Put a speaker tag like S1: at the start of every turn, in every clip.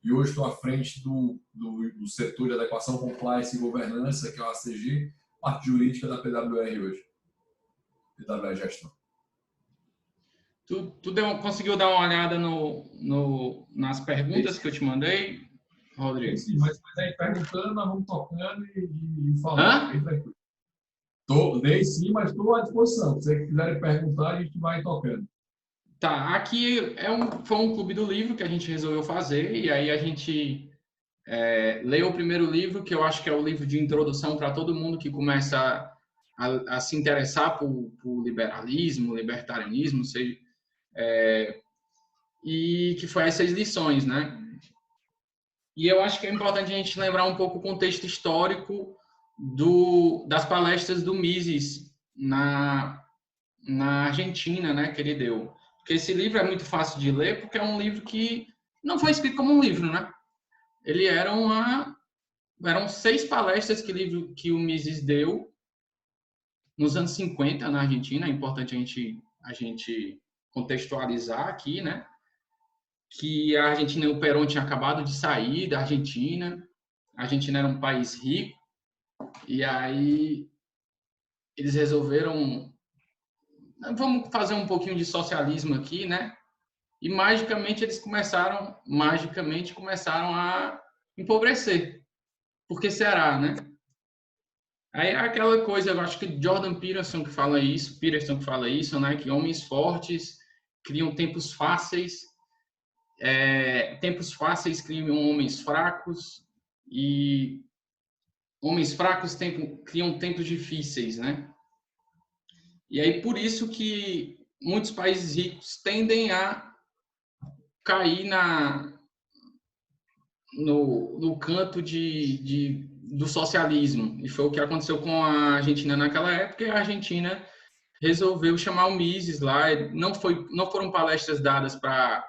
S1: e hoje estou à frente do setor de adequação, compliance e governança, que é o ACG, parte jurídica da PWR hoje, PWR Gestão.
S2: Conseguiu dar uma olhada nas perguntas que eu te mandei, Rodrigo?
S1: Sim, mas aí perguntando, nós vamos tocando e falando. Bem tranquilo. Dei sim, mas estou à disposição. Se vocês quiserem perguntar, a gente vai tocando.
S2: Tá, aqui foi um clube do livro que a gente resolveu fazer, e aí a gente leu o primeiro livro, que eu acho que é o livro de introdução para todo mundo que começa a se interessar por liberalismo, libertarianismo, sei, e que foi as 6 lições, né? E eu acho que é importante a gente lembrar um pouco o contexto histórico das palestras do Mises na Argentina, né, que ele deu. Porque esse livro é muito fácil de ler, porque é um livro que não foi escrito como um livro, né? Ele eram 6 palestras que o Mises deu nos anos 50 na Argentina. É importante a gente contextualizar aqui, né? Que a Argentina, o Perón tinha acabado de sair da Argentina. A Argentina era um país rico, e aí eles resolveram, vamos fazer um pouquinho de socialismo aqui, né? E magicamente começaram a empobrecer. Por que será, né? Aí é aquela coisa, eu acho que Jordan Peterson que fala isso, né? Que homens fortes criam tempos fáceis, tempos fáceis criam homens fracos, e homens fracos criam tempos difíceis, né? E aí por isso que muitos países ricos tendem a cair no canto do socialismo. E foi o que aconteceu com a Argentina naquela época, e a Argentina resolveu chamar o Mises lá. Não foram palestras dadas para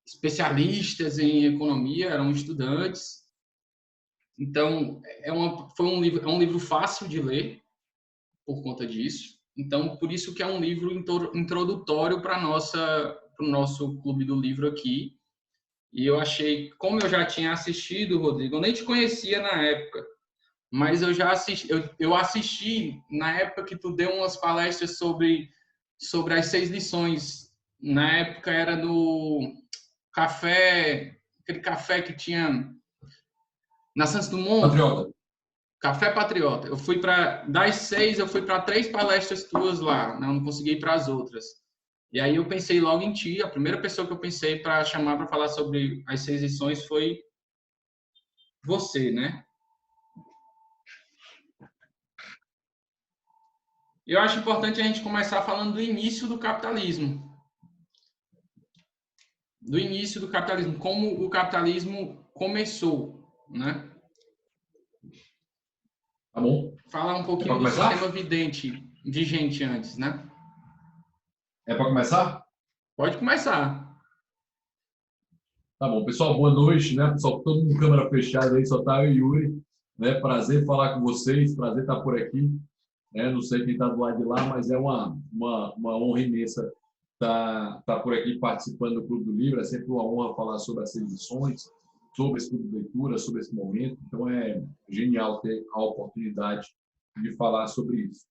S2: especialistas em economia, eram estudantes. Então, é um livro fácil de ler por conta disso. Então, por isso que é um livro introdutório para o nosso clube do livro aqui. E eu achei, como eu já tinha assistido, Rodrigo, eu nem te conhecia na época, mas eu já assisti na época que tu deu umas palestras sobre as 6 lições. Na época era do café, aquele café que tinha na Santos Dumont.
S1: Patriota.
S2: Café Patriota. Das 6, eu fui para 3 palestras tuas lá, não consegui ir para as outras. E aí eu pensei logo em ti. A primeira pessoa que eu pensei para chamar para falar sobre as 6 lições foi você, né? Eu acho importante a gente começar falando do início do capitalismo. Do início do capitalismo, como o capitalismo começou, né?
S1: Tá bom.
S2: Falar um pouquinho do sistema vigente antes, né?
S1: É para começar?
S2: Pode começar.
S1: Tá bom, pessoal, boa noite, né? Pessoal, todo mundo com câmera fechada aí, só tá eu e Yuri, né? Prazer falar com vocês, prazer estar por aqui, né? Não sei quem está do lado de lá, mas é uma honra imensa estar por aqui participando do Clube do Livro. É sempre uma honra falar sobre as edições, sobre esse clube de leitura, sobre esse momento. Então é genial ter a oportunidade de falar sobre isso.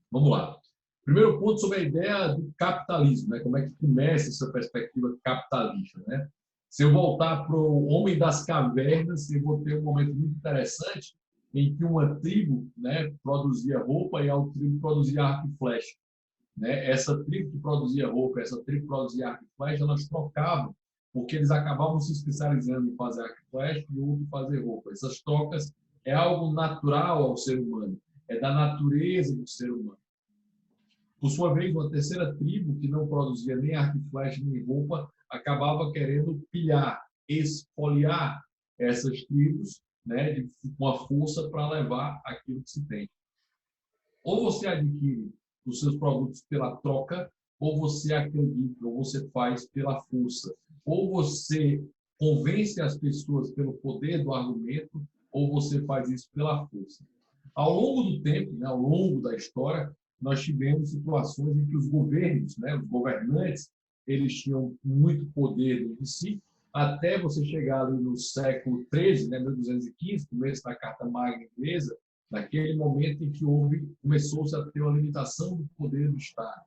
S1: Vamos lá. Primeiro ponto sobre a ideia do capitalismo, né? Como é que começa essa perspectiva capitalista, né? Se eu voltar para o Homem das Cavernas, eu vou ter um momento muito interessante em que uma tribo, né, produzia roupa e a outra tribo produzia arco e flecha, né? Essa tribo que produzia roupa, essa tribo que produzia arco e flecha, elas trocavam, porque eles acabavam se especializando em fazer arco e flecha e o outro em fazer roupa. Essas trocas é algo natural ao ser humano, é da natureza do ser humano. Por sua vez, uma terceira tribo, que não produzia nem arco e flecha nem roupa, acabava querendo pilhar, espoliar essas tribos, né, com a força para levar aquilo que se tem. Ou você adquire os seus produtos pela troca, ou você acredita, ou você faz pela força. Ou você convence as pessoas pelo poder do argumento, ou você faz isso pela força. Ao longo do tempo, né, ao longo da história, nós tivemos situações em que os governos, né, os governantes, eles tinham muito poder de si, até você chegar ali no século XIII, né, 1215, começo da Carta Magna Inglesa, naquele momento em que começou-se a ter uma limitação do poder do Estado.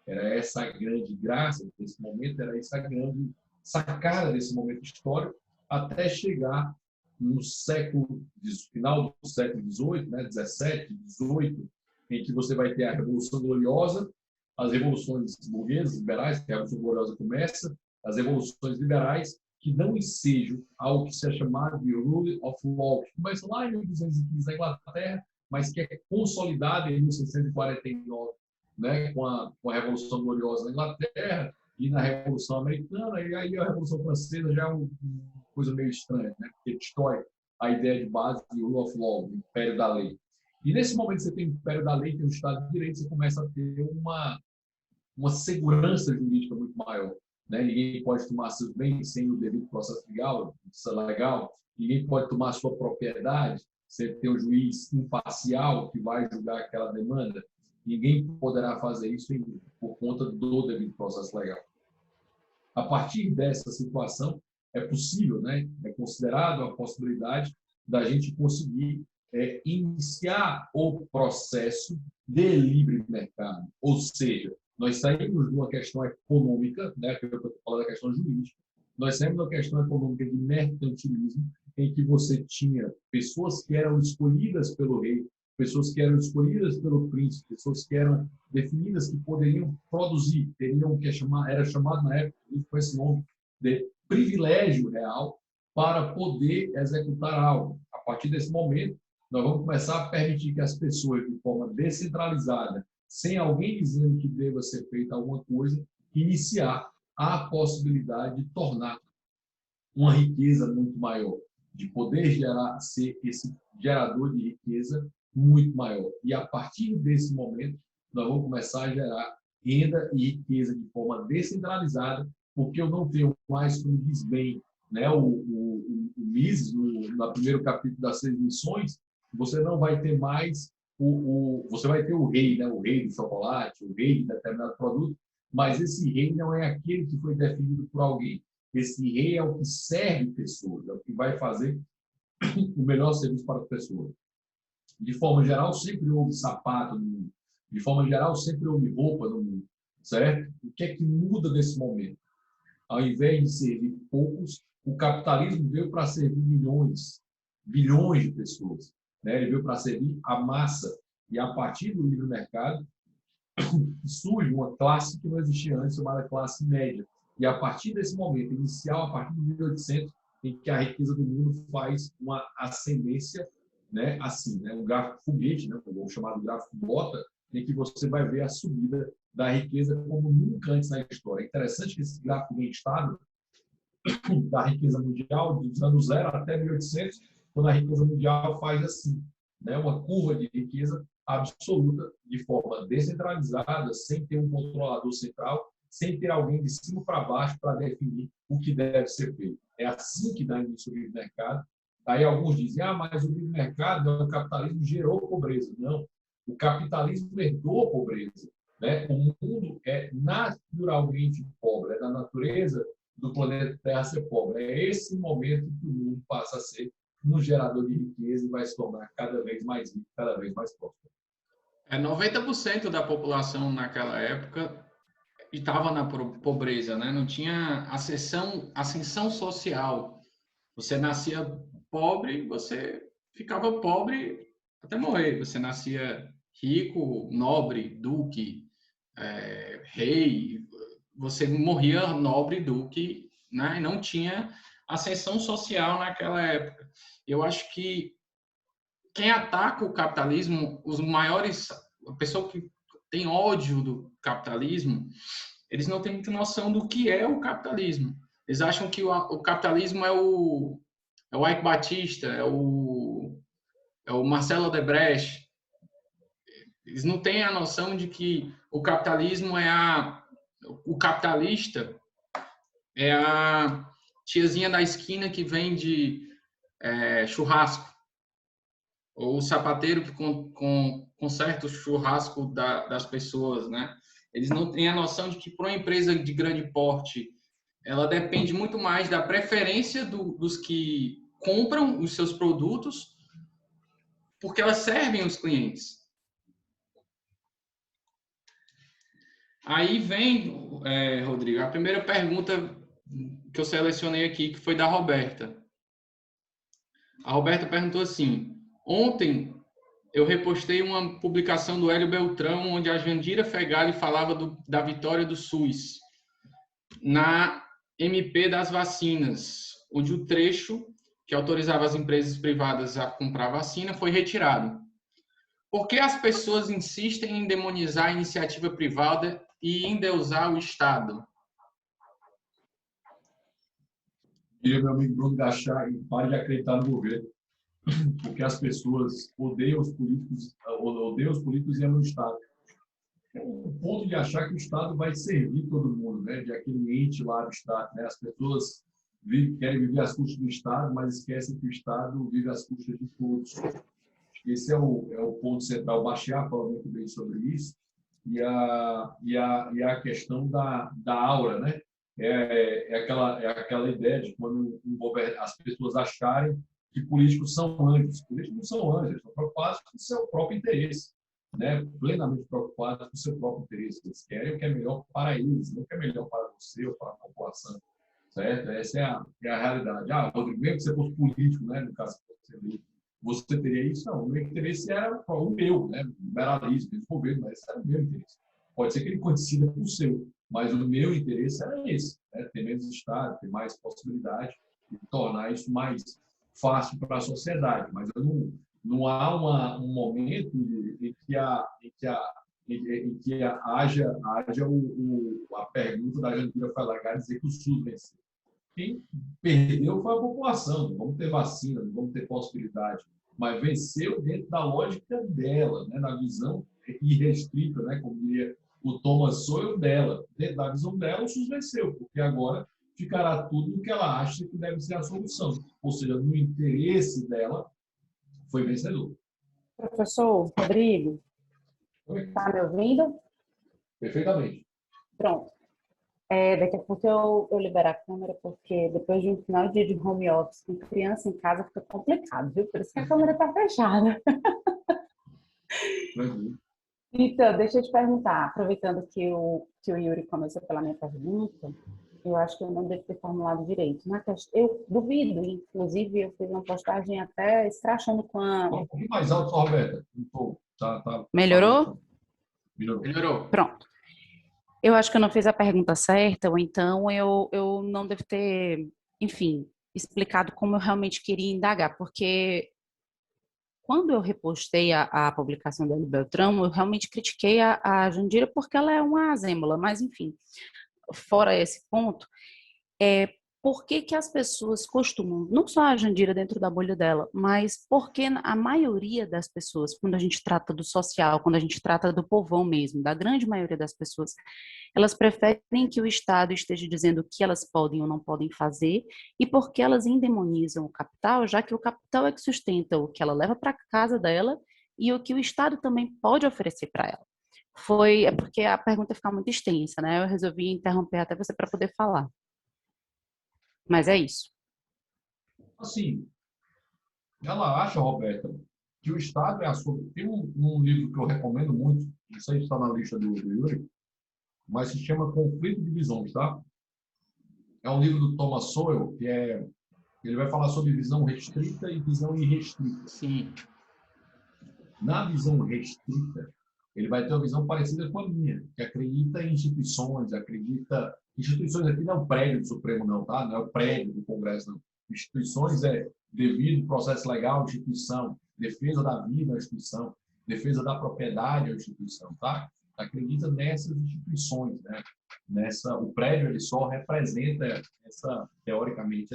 S1: Era essa a grande graça desse momento, era essa a grande sacada desse momento histórico, até chegar no final do século XVIII, né, 17, 18, em que você vai ter a Revolução Gloriosa, as revoluções burguesas, liberais, que a Revolução Gloriosa começa, as revoluções liberais, que dão ensejo ao que se é chamado de Rule of Law, que começa lá em 1215 na Inglaterra, mas que é consolidado em 1649, né, com a Revolução Gloriosa na Inglaterra e na Revolução Americana, e aí a Revolução Francesa já é uma coisa meio estranha, né, porque destrói a ideia de base de Rule of Law, do Império da Lei. E nesse momento você tem o Império da Lei, tem o Estado de Direito, você começa a ter uma segurança jurídica muito maior. Né? Ninguém pode tomar seus bens sem o devido processo legal, ninguém pode tomar sua propriedade sem ter um juiz imparcial que vai julgar aquela demanda. Ninguém poderá fazer isso por conta do devido processo legal. A partir dessa situação, é possível, né? É considerado a possibilidade da gente conseguir iniciar o processo de livre mercado, ou seja, nós saímos de uma questão econômica, né, que eu estou falando da questão jurídica, nós saímos de uma questão econômica de mercantilismo, em que você tinha pessoas que eram escolhidas pelo rei, pessoas que eram escolhidas pelo príncipe, pessoas que eram definidas que poderiam produzir, teriam que era chamado na época com esse nome de privilégio real para poder executar algo. A partir desse momento, nós vamos começar a permitir que as pessoas, de forma descentralizada, sem alguém dizendo que deva ser feita alguma coisa, iniciar a possibilidade de tornar uma riqueza muito maior, de poder ser esse gerador de riqueza muito maior. E a partir desse momento, nós vamos começar a gerar renda e riqueza de forma descentralizada, porque eu não tenho mais, como diz bem, né, o Mises, no primeiro capítulo das 6 lições, você não vai ter mais você vai ter o rei, né, o rei do chocolate, o rei de determinado produto, mas esse rei não é aquele que foi definido por alguém. Esse rei é o que serve pessoas, é o que vai fazer o melhor serviço para as pessoas. De forma geral, sempre houve sapato no mundo. De forma geral, sempre houve roupa no mundo. Certo? O que é que muda nesse momento? Ao invés de servir poucos, o capitalismo veio para servir milhões, bilhões de pessoas. Né? Ele veio para servir a massa. E a partir do livre mercado, surge uma classe que não existia antes, chamada classe média. E a partir desse momento inicial, a partir de 1800, em que a riqueza do mundo faz uma ascendência, né, assim, né, um gráfico foguete, né, o chamado gráfico bota, em que você vai ver a subida da riqueza como nunca antes na história. É interessante que esse gráfico bem estável da riqueza mundial, dos anos 0 até 1800, quando a riqueza mundial faz assim, né, uma curva de riqueza absoluta, de forma descentralizada, sem ter um controlador central, sem ter alguém de cima para baixo para definir o que deve ser feito. É assim que dá início o livre mercado. Aí alguns dizem, mas o livre mercado, o capitalismo gerou pobreza. Não, o capitalismo herdou a pobreza. Né? O mundo é naturalmente pobre, é da natureza do planeta Terra ser pobre. É esse momento que o mundo passa a ser um gerador de riqueza e vai se tornar cada vez mais rico, cada vez mais próspero.
S2: 90% da população naquela época estava na pobreza, né? Não tinha ascensão social. Você nascia pobre, você ficava pobre até morrer. Você nascia rico, nobre, duque, rei, você morria nobre, duque, né? E não tinha ascensão social naquela época. Eu acho que quem ataca o capitalismo, a pessoa que tem ódio do capitalismo, eles não têm muita noção do que é o capitalismo. Eles acham que o capitalismo é o Ike Batista, é o Marcelo Odebrecht. Eles não têm a noção de que o capitalismo o capitalista é a tiazinha da esquina que vende churrasco, ou o sapateiro que conserta o churrasco das pessoas, né? Eles não têm a noção de que para uma empresa de grande porte ela depende muito mais da preferência dos que compram os seus produtos, porque elas servem os clientes. Aí vem, Rodrigo, a primeira pergunta que eu selecionei aqui, que foi da Roberta. A Roberta perguntou assim: ontem eu repostei uma publicação do Hélio Beltrão, onde a Jandira Fegali falava da vitória do SUS na MP das vacinas, onde o trecho que autorizava as empresas privadas a comprar vacina foi retirado. Por que as pessoas insistem em demonizar a iniciativa privada e endeusar o Estado?
S1: E meu amigo Bruno Gachá, pare de acreditar no governo, porque as pessoas odeiam os políticos e amam o Estado. É um ponto de achar que o Estado vai servir todo mundo, né? De aquele ente lá do Estado, né? As pessoas querem viver às custas do Estado, mas esquecem que o Estado vive às custas de todos. Esse é o ponto central. O Bachar fala muito bem sobre isso. E a questão da aura, né? É aquela ideia de quando as pessoas acharem que políticos são anjos. Políticos não são anjos, são preocupados com o seu próprio interesse, né? Plenamente preocupados com o seu próprio interesse. Eles querem o que é melhor para eles, não o que é melhor para você ou para a população. Certo? Essa é a realidade. Rodrigo, mesmo que você fosse político, né? No caso que você teria isso? Não, o meu interesse era o meu, né? O liberalismo, o governo, mas esse era o meu interesse. Pode ser que ele coincida com o seu, mas o meu interesse era esse, né? Ter menos Estado, ter mais possibilidade de tornar isso mais fácil para a sociedade. Mas não há um momento em que haja a pergunta da Jandira Fegali dizer que o SUS venceu. Quem perdeu foi a população. Não vamos ter vacina, não vamos ter possibilidade. Mas venceu dentro da lógica dela, né? Na visão irrestrita, né? Como diria o Thomas Sowell dela. Dentro da visão dela, o SUS venceu, porque agora ficará tudo no que ela acha que deve ser a solução. Ou seja, no interesse dela, foi vencedor.
S3: Professor Rodrigo, está me ouvindo?
S1: Perfeitamente.
S3: Pronto. Daqui a pouco eu libero a câmera, porque depois de um final de dia de home office com criança em casa fica complicado, viu? Por isso que a câmera está fechada. Então, deixa eu te perguntar, aproveitando que o Yuri começou pela minha pergunta, eu acho que eu não devo ter formulado direito. Eu duvido, inclusive eu fiz uma postagem até escrachando com a...
S1: Um pouquinho mais alto, Roberta.
S3: Melhorou?
S2: Melhorou.
S3: Pronto. Eu acho que eu não fiz a pergunta certa, ou então eu não devo ter, enfim, explicado como eu realmente queria indagar, porque quando eu repostei a publicação da Hélio Beltrão, eu realmente critiquei a Jandira porque ela é uma azêmola, mas enfim, fora esse ponto, por que as pessoas costumam, não só a Jandira dentro da bolha dela, mas porque a maioria das pessoas, quando a gente trata do social, quando a gente trata do povão mesmo, da grande maioria das pessoas, elas preferem que o Estado esteja dizendo o que elas podem ou não podem fazer, e porque elas endemonizam o capital, já que o capital é que sustenta o que ela leva para casa dela e o que o Estado também pode oferecer para ela. É porque a pergunta fica muito extensa, né? Eu resolvi interromper até você para poder falar. Mas é isso.
S1: Assim, ela acha, Roberta, que o Estado é a sua... Tem um livro que eu recomendo muito, não sei se está na lista do Yuri, mas se chama Conflito de Visões, tá? É um livro do Thomas Sowell, ele vai falar sobre visão restrita e visão irrestrita.
S2: Sim.
S1: Na visão restrita, ele vai ter uma visão parecida com a minha, que acredita em instituições, instituições aqui não é o prédio do Supremo não, tá? Não é o prédio do Congresso não. Instituições devido processo legal, instituição, defesa da vida, instituição, defesa da propriedade, instituição, tá? Acredita nessas instituições, né? O prédio ele só representa teoricamente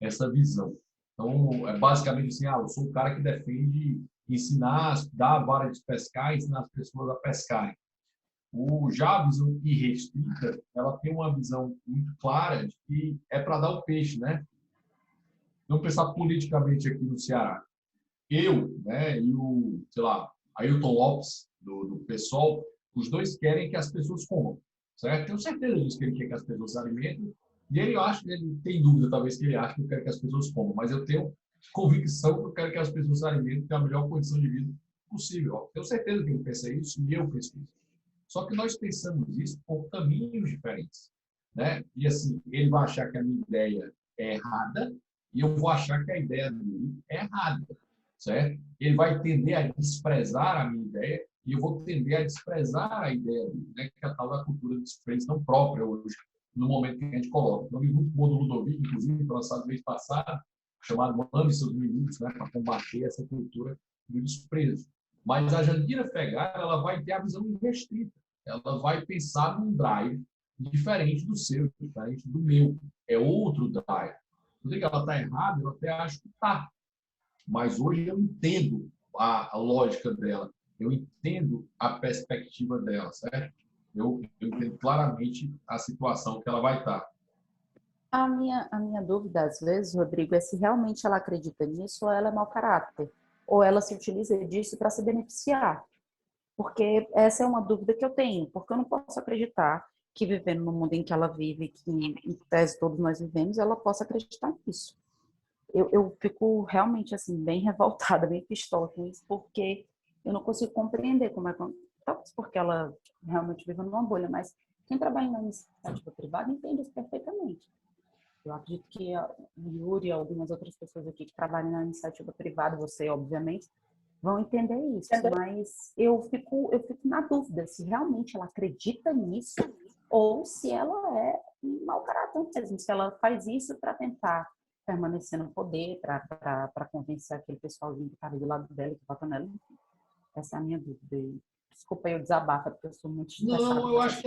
S1: essa visão. Então, é basicamente assim, eu sou um cara que defende ensinar, dar a vara de pescar, ensinar as pessoas a pescarem. Já a visão irrestrita, ela tem uma visão muito clara de que é para dar o peixe, né? Vamos pensar politicamente aqui no Ceará. Né, e Ailton Lopes, do PSOL, os dois querem que as pessoas comam, certo? Tenho certeza disso, que ele quer que as pessoas se alimentem E ele, eu acho, ele tem dúvida, talvez, que ele acha que eu quero que as pessoas comam, mas eu tenho convicção que eu quero que as pessoas se alimentem com a melhor condição de vida possível. Eu tenho certeza que ele pensa isso e eu penso isso. Só que nós pensamos isso por caminhos diferentes, né? E assim, ele vai achar que a minha ideia é errada e eu vou achar que a ideia dele é errada, certo? Ele vai tender a desprezar a minha ideia e eu vou tender a desprezar a ideia dele, né? Que é a tal da cultura de desprezo tão própria hoje, no momento que a gente coloca. Então, um livro muito bom do Ludovico, inclusive, lançado mês passado, chamado Ame Seus Minutos, né? Para combater essa cultura do desprezo. Mas a Jandira Fegali, ela vai ter a visão irrestrita. Ela vai pensar num drive diferente do seu, diferente do meu. É outro drive. Não sei que ela está errada, eu até acho que está. Mas hoje eu entendo a lógica dela. Eu entendo a perspectiva dela, certo? Eu entendo claramente a situação que ela vai estar.
S3: A minha dúvida, às vezes, Rodrigo, é se realmente ela acredita nisso ou ela é mau caráter. Ou ela se utiliza disso para se beneficiar. Porque essa é uma dúvida que eu tenho. Porque eu não posso acreditar que vivendo no mundo em que ela vive, que em tese todos nós vivemos, ela possa acreditar nisso. Eu fico realmente, assim, bem revoltada, bem pistola com isso, porque eu não consigo compreender como é que... Talvez porque ela realmente vive numa bolha, mas quem trabalha na iniciativa privada entende isso perfeitamente. Eu acredito que o Yuri e algumas outras pessoas aqui que trabalham na iniciativa privada, você, obviamente, vão entender isso. Mas eu fico na dúvida se realmente ela acredita nisso ou se ela é um mau caráter mesmo, se ela faz isso para tentar permanecer no poder, para convencer aquele pessoalzinho que estava do lado dela, que vota nela. Essa é a minha dúvida. Desculpa eu desabafo, porque eu sou muito estressada.
S1: Não, eu acho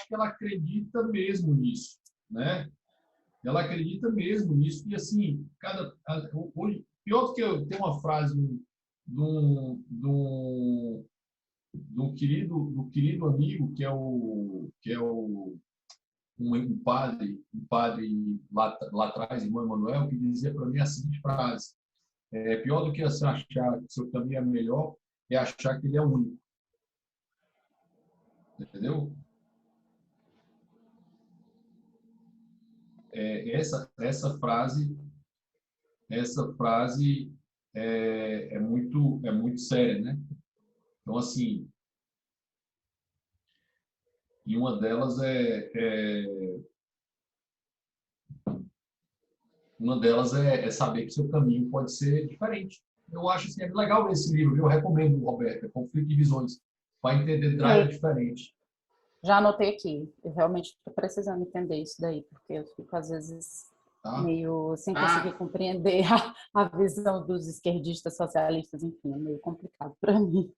S1: que ela acredita mesmo nisso, né? Ela acredita mesmo nisso e assim, hoje, pior do que eu tenho uma frase do querido amigo que é um padre lá atrás, irmão Emanuel, que dizia para mim a seguinte frase: pior do que você achar que o seu caminho é melhor é achar que ele é o único. Entendeu? Essa frase é muito séria, né? Então, assim, e uma delas é saber que seu caminho pode ser diferente. Eu acho assim, é legal ver esse livro, viu? Eu recomendo, Roberta, Conflito de Visões, para entender drive diferente.
S3: Já anotei aqui. Eu realmente estou precisando entender isso daí, porque eu fico, às vezes, meio sem conseguir compreender a visão dos esquerdistas, socialistas, enfim, é meio complicado para mim.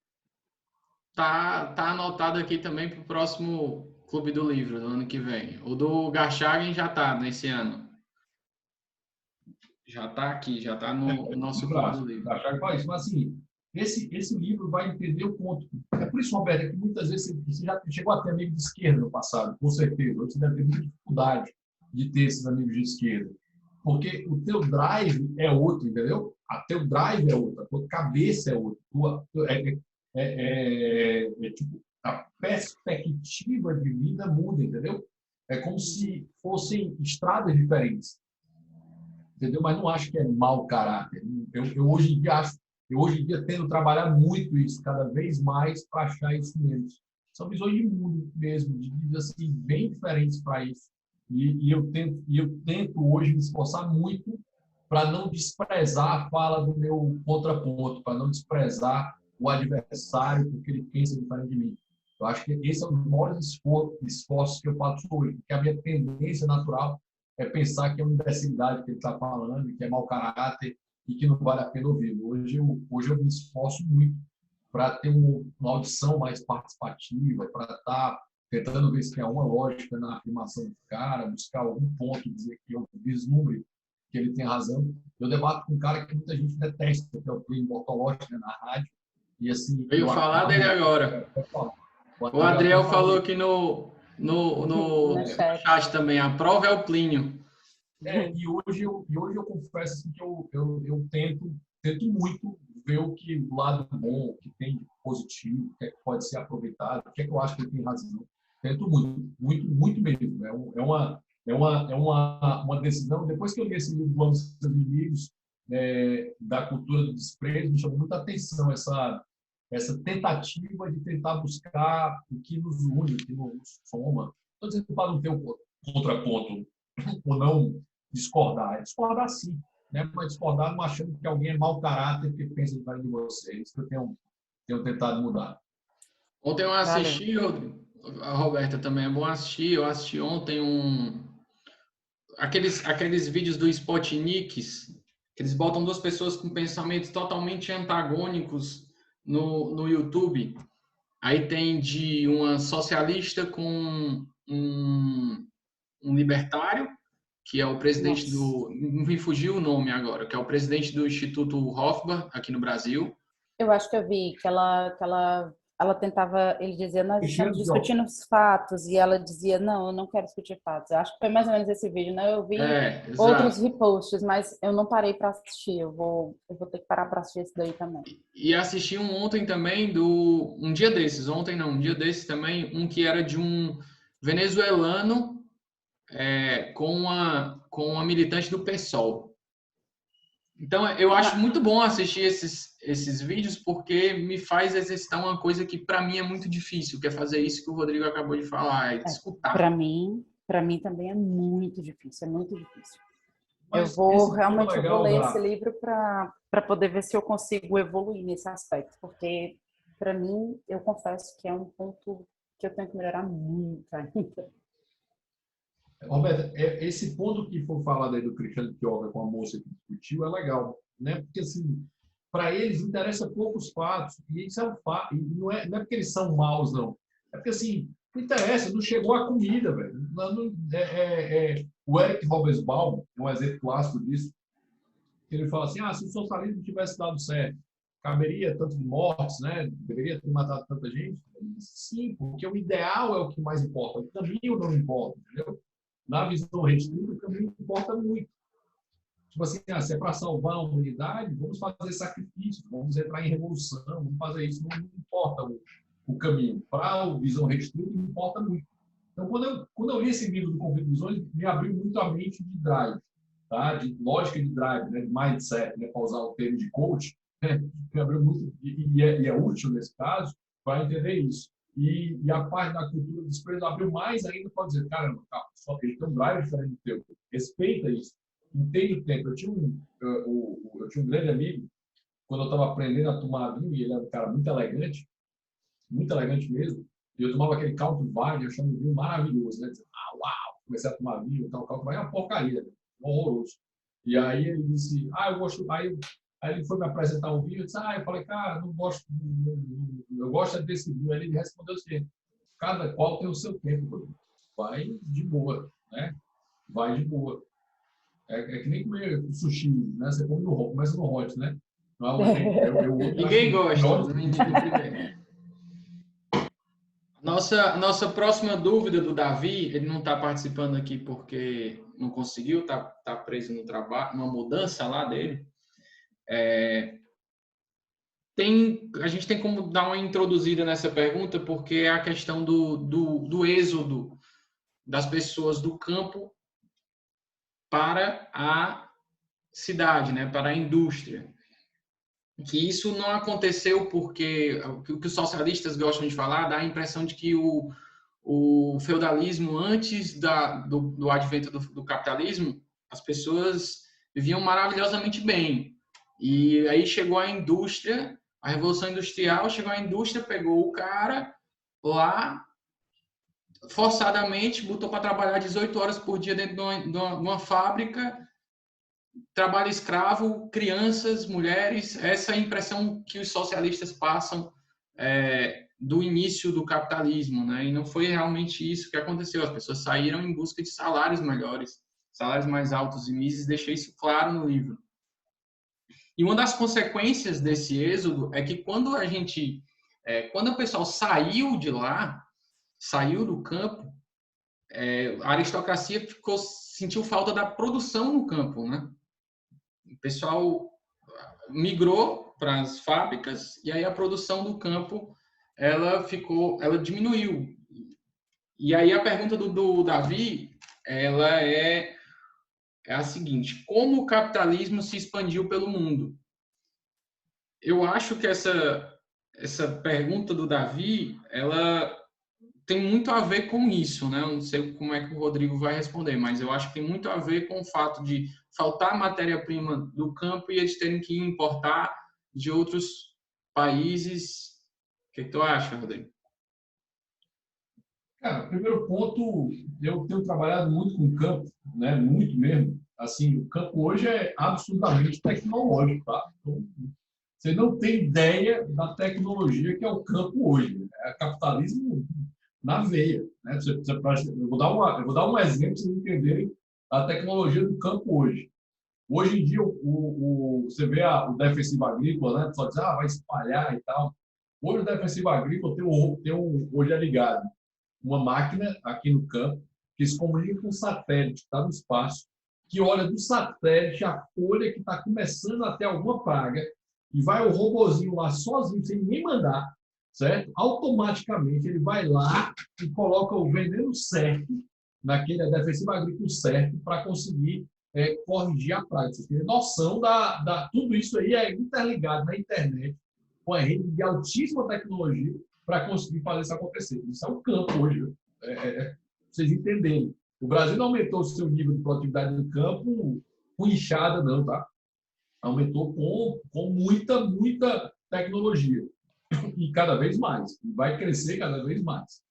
S2: Tá anotado aqui também para o próximo Clube do Livro, do ano que vem. O do Garchagen já tá nesse ano. Já tá aqui, já tá no nosso Clube do Livro.
S1: Garchagen fala isso, mas assim, esse livro vai entender o ponto. É por isso, Roberto, que muitas vezes você já chegou a ter amigo de esquerda no passado, com certeza. Você deve ter muita dificuldade de ter esses amigos de esquerda. Porque o teu drive é outro, entendeu? A teu drive é outro, a tua cabeça é outra. Tipo, a perspectiva de vida muda, entendeu? É como se fossem estradas diferentes, entendeu? Mas não acho que é mau caráter. Eu hoje em dia tento trabalhar muito isso, cada vez mais, para achar isso menos. São visões de mundo mesmo, de vidas assim, bem diferentes para isso. E eu tento hoje me esforçar muito para não desprezar a fala do meu contraponto, para não desprezar o adversário porque ele pensa diferente de mim. Eu acho que esse é um dos maiores esforços que eu faço hoje, porque a minha tendência natural é pensar que é uma imbecilidade que ele está falando, que é mau caráter e que não vale a pena ouvir. Hoje eu me esforço muito para ter uma audição mais participativa, para estar tentando ver se tem alguma lógica na afirmação do cara, buscar algum ponto, dizer que eu vislumbre que ele tem razão. Eu debato com um cara que muita gente detesta, que é o Plínio Bortolotti, né, na rádio. E, assim,
S2: veio falar dele agora. O Adriel falou aqui no chat também, a prova é o Plínio.
S1: E hoje eu confesso assim, que eu tento muito ver o lado bom, o que tem de positivo, o que é que pode ser aproveitado, o que é que eu acho que ele tem razão. Tento muito, muito, muito mesmo. Uma decisão. Depois que eu li esse livro do Amo Seus Inimigos, da cultura do desprezo, me chamou muita atenção essa tentativa de tentar buscar o que nos une, o que nos soma. Estou dizendo para não ter um contraponto ou não discordar. É discordar sim, né? Mas discordar não achando que alguém é mau caráter porque pensa de você. É isso que eu tenho tentado mudar.
S2: Ontem eu assisti, a Roberta também é bom assistir, eu assisti ontem aqueles vídeos do Spotniks, que eles botam duas pessoas com pensamentos totalmente antagônicos no YouTube. Aí tem de uma socialista com um libertário, que é o presidente do... Não me fugiu o nome agora, que é o presidente do Instituto Hofbauer, aqui no Brasil.
S3: Eu acho que eu vi que ela tentava, ele dizia, nós estamos discutindo os fatos, e ela dizia, não, eu não quero discutir fatos. Eu acho que foi mais ou menos esse vídeo, né? Eu vi outros reposts, mas eu não parei para assistir. Eu vou ter que parar para assistir esse daí também.
S2: E assisti ontem também um dia desses, um dia desses também, que era de um venezuelano com uma militante do PSOL. Então, eu acho muito bom assistir esses vídeos, porque me faz exercitar uma coisa que para mim é muito difícil, que é fazer isso que o Rodrigo acabou de falar, escutar.
S3: Para mim também é muito difícil, Mas eu vou ler esse livro para poder ver se eu consigo evoluir nesse aspecto, porque para mim, eu confesso que é um ponto que eu tenho que melhorar muito ainda.
S1: Roberta, esse ponto que foi falado aí do Cristiano Quioca com a moça que discutiu é legal, né? Porque, assim, para eles interessa poucos fatos, e isso é um fato, e não é porque eles são maus, não. É porque, assim, não interessa, não chegou a comida, velho. O Eric Hobsbawm é um exemplo clássico disso. Ele fala assim, se o socialismo tivesse dado certo, caberia tanto de mortes, né? Deveria ter matado tanta gente? Sim, porque o ideal é o que mais importa, o caminho não importa, entendeu? Na visão restrita, o caminho importa muito. Tipo assim, se é para salvar a humanidade, vamos fazer sacrifícios, vamos entrar em revolução, vamos fazer isso, não importa o caminho. Para a visão restrita, importa muito. Então, quando eu li esse livro do Conflito de Visões, me abriu muito a mente de drive, tá? De lógica de drive, né? De mindset, né? Para usar o termo de coach, né? Me abriu muito, e é útil nesse caso, para entender isso. E a parte da cultura do desprezo abriu mais ainda para dizer, caramba, só que ele tem um drive diferente do teu. Respeita isso. Entende o tempo. Eu tinha um grande amigo, quando eu estava aprendendo a tomar vinho, e ele era um cara muito elegante mesmo, e eu tomava aquele Count Wine, achando um vinho maravilhoso, né? Dizendo, uau! Comecei a tomar vinho, então o Count Wine é uma porcaria, né? Horroroso. E aí ele disse, eu gosto... Aí ele foi me apresentar um vinho, eu disse, eu falei, cara, não gosto, eu gosto desse vinho. Aí ele respondeu assim, cada qual tem o seu tempo, vai de boa, né? Vai de boa. É que nem comer sushi, né? Você começa no hot, né?
S2: Ninguém gosta. Nossa próxima dúvida do Davi, ele não está participando aqui porque não conseguiu, tá preso no trabalho, numa mudança lá dele. A gente tem como dar uma introduzida nessa pergunta, porque é a questão do êxodo das pessoas do campo para a cidade, né, para a indústria. Que isso não aconteceu porque o que os socialistas gostam de falar dá a impressão de que o feudalismo, antes do advento do capitalismo, as pessoas viviam maravilhosamente bem. E aí chegou a indústria, a Revolução Industrial, chegou a indústria, pegou o cara lá, forçadamente, botou para trabalhar 18 horas por dia dentro de uma fábrica, trabalho escravo, crianças, mulheres. Essa é a impressão que os socialistas passam do início do capitalismo, né? E não foi realmente isso que aconteceu. As pessoas saíram em busca de salários melhores, salários mais altos. E Mises deixa isso claro no livro. E uma das consequências desse êxodo é que quando o pessoal saiu de lá, saiu do campo, a aristocracia sentiu falta da produção no campo, né? O pessoal migrou para as fábricas e aí a produção do campo ela diminuiu. E aí a pergunta do Davi, ela é a seguinte: como o capitalismo se expandiu pelo mundo? Eu acho que essa pergunta do Davi, ela tem muito a ver com isso, né? Eu não sei como é que o Rodrigo vai responder, mas eu acho que tem muito a ver com o fato de faltar matéria-prima do campo e eles terem que importar de outros países. O que tu acha, Rodrigo?
S1: Cara, primeiro ponto, eu tenho trabalhado muito com o campo, né? Muito mesmo. Assim, o campo hoje é absolutamente tecnológico, tá? Então, você não tem ideia da tecnologia que é o campo hoje. Né? É capitalismo na veia. Né? Eu vou dar um exemplo para vocês entenderem a tecnologia do campo hoje. Hoje em dia, você vê o defensivo agrícola, né? O pessoal diz, vai espalhar e tal. Hoje o defensivo agrícola hoje é ligado uma máquina aqui no campo que se comunica com um satélite que está no espaço, que olha do satélite a folha que está começando a ter alguma praga e vai o robozinho lá sozinho, sem ninguém mandar, certo? Automaticamente ele vai lá e coloca o veneno certo naquele defensivo agrícola certo para conseguir corrigir a praga. Você tem noção tudo isso aí é interligado na internet com a rede de altíssima tecnologia para conseguir fazer isso acontecer. Isso é o campo hoje, vocês entenderem. O Brasil não aumentou o seu nível de produtividade no campo com inchada, não, tá? Aumentou com muita tecnologia. E cada vez mais. E vai crescer cada vez mais.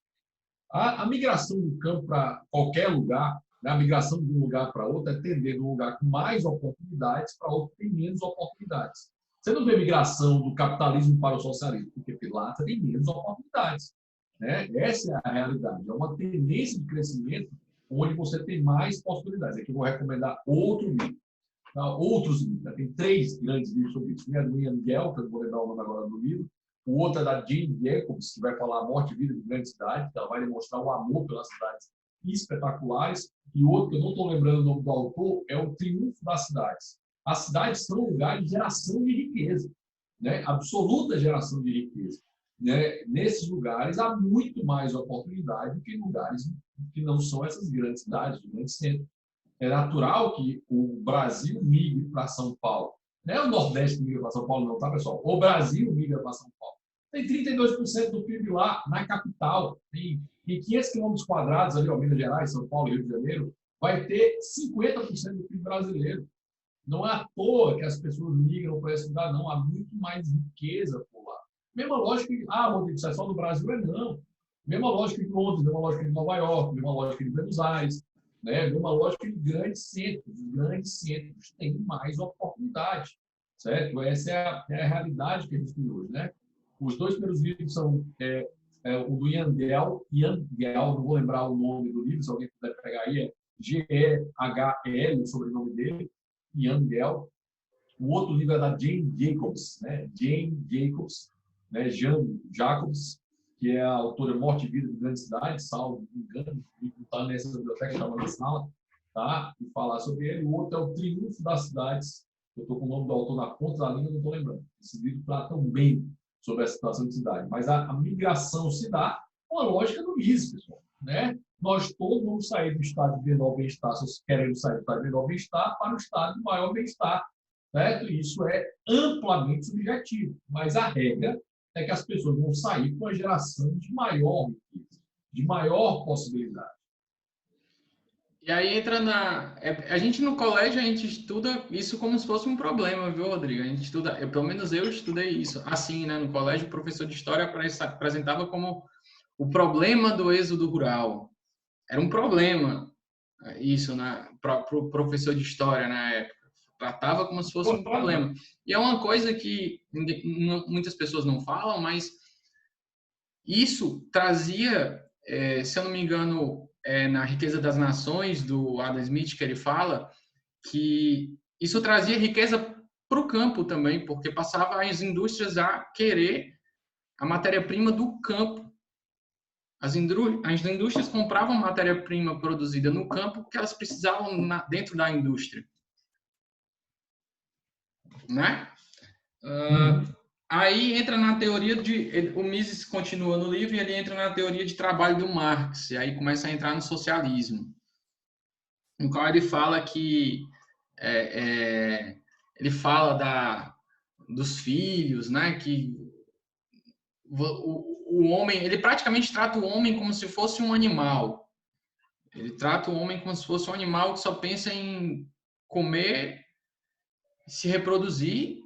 S1: A migração do campo para qualquer lugar, né, a migração de um lugar para outro é tender de um lugar com mais oportunidades para outro que tem menos oportunidades. Você não vê migração do capitalismo para o socialismo, porque lá tem menos oportunidades. Né? Essa é a realidade. É uma tendência de crescimento onde você tem mais possibilidades. Aqui eu vou recomendar outro livro. Outros livros. Né? Tem 3 grandes livros sobre isso. Um é do Ian Gell, que eu não vou lembrar o nome agora do livro. O outro é da Jane Jacobs, que vai falar a morte e vida de grandes cidades. Ela vai demonstrar o amor pelas cidades espetaculares. E outro, que eu não estou lembrando o nome do autor, é O Triunfo das Cidades. As cidades são um lugar de geração de riqueza, né? Absoluta geração de riqueza. Né? Nesses lugares há muito mais oportunidade do que em lugares que não são essas grandes cidades, os grandes centros. É natural que o Brasil migre para São Paulo. Não é o Nordeste que migra para São Paulo, não, tá, pessoal? O Brasil migra para São Paulo. Tem 32% do PIB lá na capital. Tem 500 quilômetros quadrados ali, ó, Minas Gerais, São Paulo, Rio de Janeiro, vai ter 50% do PIB brasileiro. Não é à toa que as pessoas migram para esse lugar, não. Há muito mais riqueza por lá. Mesma lógica que, Rodrigo, isso é só no Brasil? Não. Mesma lógica de Londres, mesma lógica de Nova York, mesma lógica de Buenos Aires, né? Mesma lógica de grandes centros. Os grandes centros têm mais oportunidade, certo? Essa é a realidade que a gente tem hoje, né? Os 2 primeiros livros são o do Ian Gell, não vou lembrar o nome do livro, se alguém puder pegar aí, é G-E-H-L, o sobrenome dele, Ian Gell. O outro livro é da Jane Jacobs, né? Jane Jacobs, né? Jane Jacobs, que é a autora Morte e Vida de Grandes Cidades, salvo me engano, está nessa biblioteca, estava na sala, tá? E falar sobre ele. O outro é O Triunfo das Cidades. Eu estou com o nome do autor na ponta da língua, não estou lembrando. Esse livro trata bem sobre a situação de cidade. Mas a migração se dá com a lógica do Mises, pessoal, né? Nós todos vamos sair do estado de menor bem-estar, se queremos sair do estado de menor bem-estar para o estado de maior bem-estar, certo? Isso é amplamente subjetivo, mas a regra é que as pessoas vão sair com a geração de maior riqueza, de maior possibilidade.
S2: E aí entra a gente no colégio, a gente estuda isso como se fosse um problema, viu, Rodrigo? A gente estuda, pelo menos eu estudei isso. Assim, né? No colégio, o professor de história apresentava como o problema do êxodo rural. Era um problema isso, né? Para o professor de história na época. Tratava como se fosse um problema. E é uma coisa que muitas pessoas não falam, mas isso trazia, se eu não me engano, na Riqueza das Nações, do Adam Smith, que ele fala que isso trazia riqueza para o campo também, porque passava as indústrias a querer a matéria-prima do campo. As indústrias compravam matéria-prima produzida no campo porque elas precisavam dentro da indústria. Né? Aí entra na teoria o Mises continua no livro e ele entra na teoria de trabalho do Marx, e aí começa a entrar no socialismo, no qual ele fala que ele fala dos filhos, né? Que o homem, ele praticamente trata o homem como se fosse um animal. Ele trata o homem como se fosse um animal que só pensa em comer, se reproduzir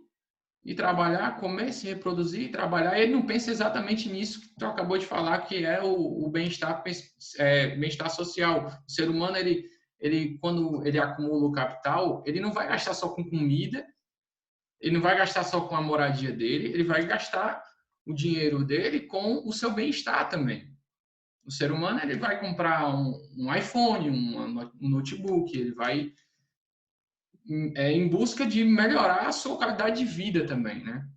S2: e trabalhar, comer, se reproduzir e trabalhar. Ele não pensa exatamente nisso que tu acabou de falar, que é o bem-estar, bem-estar social. O ser humano, ele, quando ele acumula o capital, ele não vai gastar só com comida, ele não vai gastar só com a moradia dele, ele vai gastar o dinheiro dele com o seu bem-estar também. O ser humano, ele vai comprar um iPhone, um notebook, ele vai em busca de melhorar a sua qualidade de vida também, né?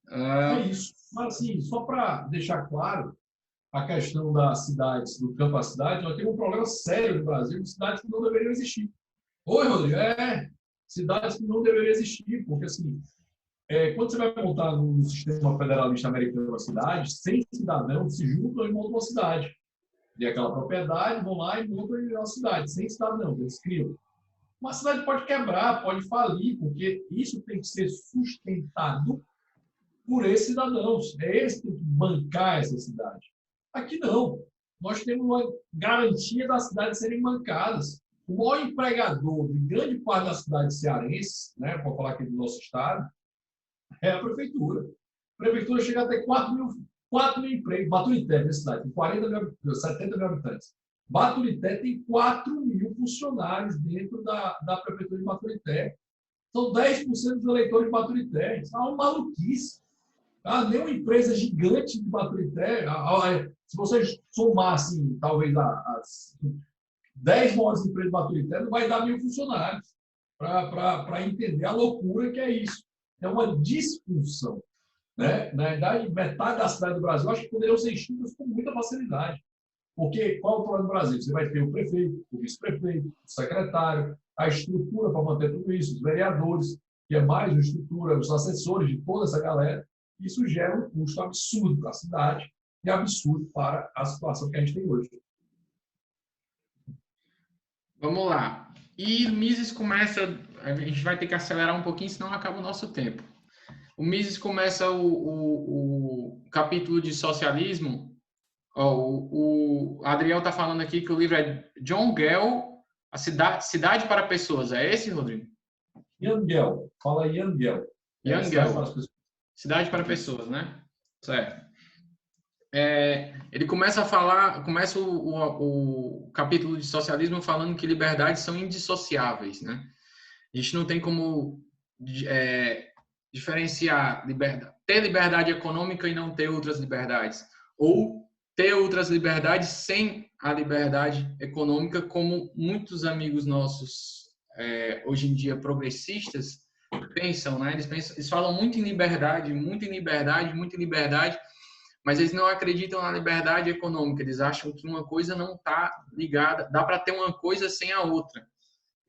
S1: É isso. Mas, assim, só para deixar claro a questão das cidades, do campo à cidade, nós temos um problema sério no Brasil de cidades que não deveriam existir. Oi, Rodrigo, cidades que não deveriam existir, porque, assim, quando você vai montar no sistema federalista americano uma cidade, 100 cidadãos se juntam e montam uma cidade. E aquela propriedade, vão lá e montam uma cidade, 100 cidadãos, eles criam. Uma cidade pode quebrar, pode falir, porque isso tem que ser sustentado por esses cidadãos. Eles que têm que bancar essa cidade. Aqui não. Nós temos uma garantia das cidades serem bancadas. O maior empregador de grande parte das cidades cearenses, né, para falar aqui do nosso estado, é a prefeitura. A prefeitura chega a ter 4 mil empregos. Baturité, nessa cidade, tem 70 mil habitantes. Baturité tem 4 mil funcionários dentro da prefeitura de Baturité. São 10% dos eleitores de Baturité. Isso é uma maluquice. Nem uma empresa gigante de Baturité, se vocês somar, assim, talvez as 10 maiores empresas de Baturité, não vai dar 1.000 funcionários para entender a loucura que é isso. É uma disfunção. Né? Na verdade, metade da cidade do Brasil acho que poderiam ser extintas com muita facilidade. Porque qual é o problema do Brasil? Você vai ter o prefeito, o vice-prefeito, o secretário, a estrutura para manter tudo isso, os vereadores, que é mais uma estrutura, os assessores de toda essa galera. Isso gera um custo absurdo para a cidade e absurdo para a situação que a gente tem hoje.
S2: Vamos lá. E Mises começa, a gente vai ter que acelerar um pouquinho, senão acaba o nosso tempo. O Mises começa o capítulo de socialismo. O Adriel está falando aqui que o livro é John Gell, A Cidade para Pessoas. É esse, Rodrigo?
S1: Jan Gehl. Fala Jan Gehl.
S2: Jan Gehl. Cidade para Pessoas, né? Certo. Ele começa a falar, começa o capítulo de socialismo falando que liberdades são indissociáveis, né? A gente não tem como diferenciar ter liberdade econômica e não ter outras liberdades, ou ter outras liberdades sem a liberdade econômica, como muitos amigos nossos hoje em dia progressistas pensam, né? Eles falam muito em liberdade, muito em liberdade, muito em liberdade, mas eles não acreditam na liberdade econômica. Eles acham que uma coisa não está ligada, dá para ter uma coisa sem a outra.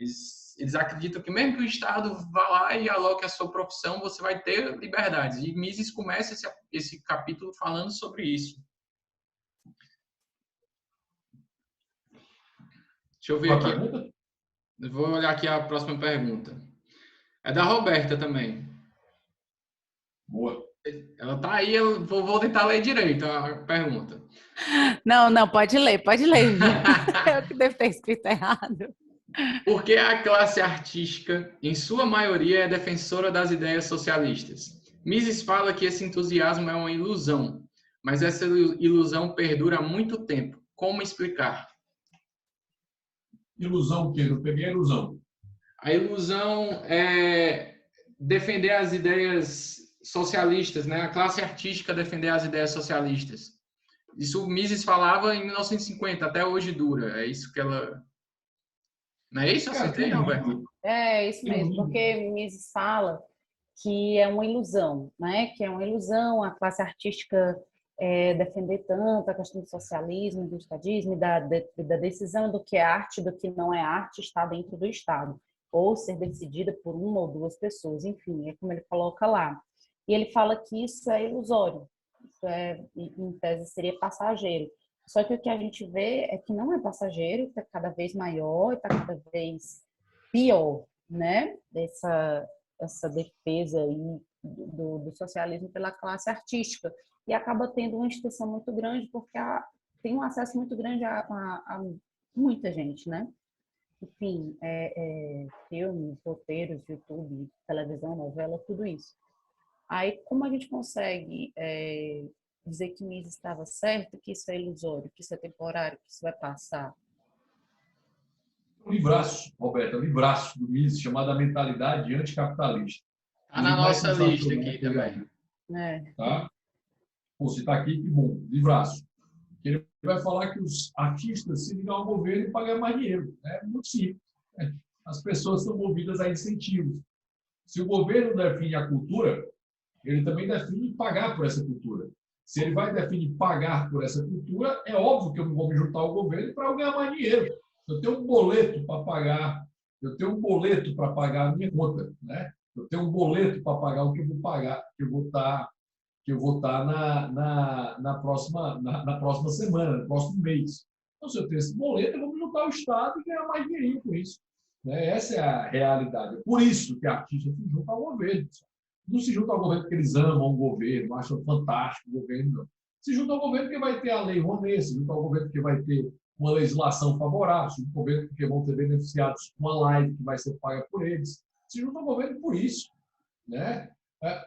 S2: Eles acreditam que mesmo que o Estado vá lá e aloque a sua profissão, você vai ter liberdades. E Mises começa esse capítulo falando sobre isso. Deixa eu ver aqui.
S1: Pergunta?
S2: Eu vou olhar aqui a próxima pergunta. É da Roberta também.
S1: Boa.
S2: Ela tá aí, eu vou tentar ler direito a pergunta.
S3: Não, pode ler. Eu que devo ter escrito errado.
S2: Por que a classe artística, em sua maioria, é defensora das ideias socialistas? Mises fala que esse entusiasmo é uma ilusão, mas essa ilusão perdura há muito tempo. Como explicar?
S1: Ilusão o quê? Não peguei a ilusão.
S2: A ilusão é defender as ideias socialistas, né? A classe artística defender as ideias socialistas. Isso Mises falava em 1950, até hoje dura. É isso que ela... Não é isso? Acertei, Roberto?
S3: É isso mesmo, porque Mises fala que é uma ilusão, né? Que é uma ilusão a classe artística defender tanto a questão do socialismo, do estadismo, da decisão do que é arte e do que não é arte está dentro do Estado, ou ser decidida por uma ou duas pessoas, enfim, é como ele coloca lá. E ele fala que isso é ilusório, isso em tese, seria passageiro. Só que o que a gente vê é que não é passageiro, está cada vez maior, está cada vez pior, né? Essa defesa aí do socialismo pela classe artística. E acaba tendo uma extensão muito grande, porque tem um acesso muito grande a muita gente, né? Enfim, filmes, roteiros, YouTube, televisão, novela, tudo isso. Aí, como a gente consegue dizer que Mises estava certo, que isso é ilusório, que isso é temporário, que isso vai passar?
S1: Um livraço, Roberta, um livraço do Mises, chamado A Mentalidade Anticapitalista.
S2: Está na nossa lista aqui também.
S1: Tá? Pô, se está aqui, que bom, livraço. Ele vai falar que os artistas se ligam ao governo para ganhar mais dinheiro. É muito simples. Né? As pessoas são movidas a incentivos. Se o governo define a cultura, ele também define pagar por essa cultura. Se ele vai definir pagar por essa cultura, é óbvio que eu não vou me juntar ao governo para eu ganhar mais dinheiro. Eu tenho um boleto para pagar, eu tenho um boleto para pagar a minha conta, né? Eu tenho um boleto para pagar o que eu vou pagar, que eu vou estar na próxima semana, no próximo mês. Então, se eu tenho esse boleto, eu vou me juntar ao Estado e ganhar mais dinheirinho com isso. Né? Essa é a realidade. É por isso que artistas se juntam ao governo. Não se juntam ao governo porque eles amam o governo, acham fantástico o governo, não. Se juntam ao governo porque vai ter a lei Rouanet, se juntam ao governo porque vai ter uma legislação favorável, se juntam ao governo porque vão ter beneficiados com uma live que vai ser paga por eles. Se juntam ao governo por isso. Né?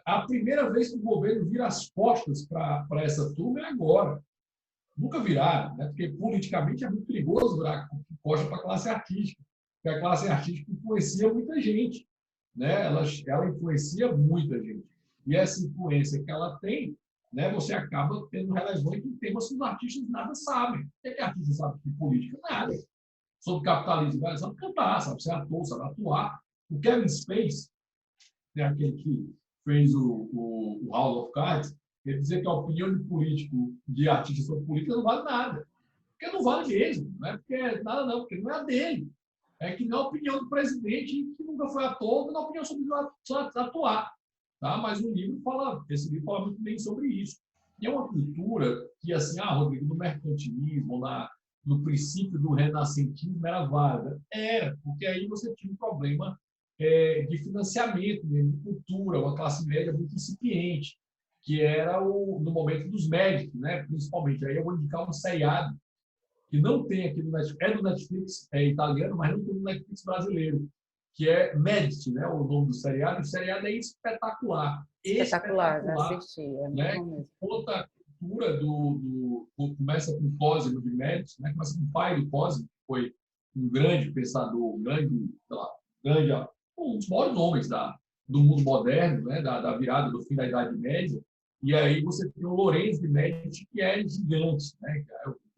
S1: A primeira vez que o governo vira as costas para essa turma é agora. Nunca viraram, né? Porque politicamente é muito perigoso virar costa para a classe artística, porque a classe artística influencia muita gente. Né? Ela influencia muita gente. E essa influência que ela tem, né, você acaba tendo relevância em temas que os artistas nada sabem. O que é que artista sabe de política? Nada. Sobre capitalismo, ele sabe cantar, sabe ser ator, sabe atuar. O Kevin Spacey, né, aquele que fez o House of Cards, ele dizia que a opinião de político, de artista sobre política, não vale nada. Porque não vale mesmo. Não é porque nada, não, porque não é a dele. É que na opinião do presidente, que nunca foi ator, na opinião sobre atuar. Tá? Mas esse livro fala muito bem sobre isso. E é uma cultura que, assim, Rodrigo, no mercantilismo, no princípio do renascentismo era válida. Era, porque aí você tinha um problema de financiamento, mesmo, de cultura, uma classe média muito incipiente, que era no momento dos médicos, né? Principalmente. Aí eu vou indicar um seriado que não tem aqui no Netflix, é do Netflix, é italiano, mas não tem no Netflix brasileiro, que é Medici, né, o nome do seriado. O seriado é espetacular.
S3: Espetacular, já assisti. É
S1: né? Conta a cultura começa com Cosimo de Medici, né? Começa com o pai do Cosimo, que foi um grande pensador, um dos maiores homens do mundo moderno, né? da virada do fim da Idade Média. E aí você tem o Lorenzo de Medici, que é gigante, né?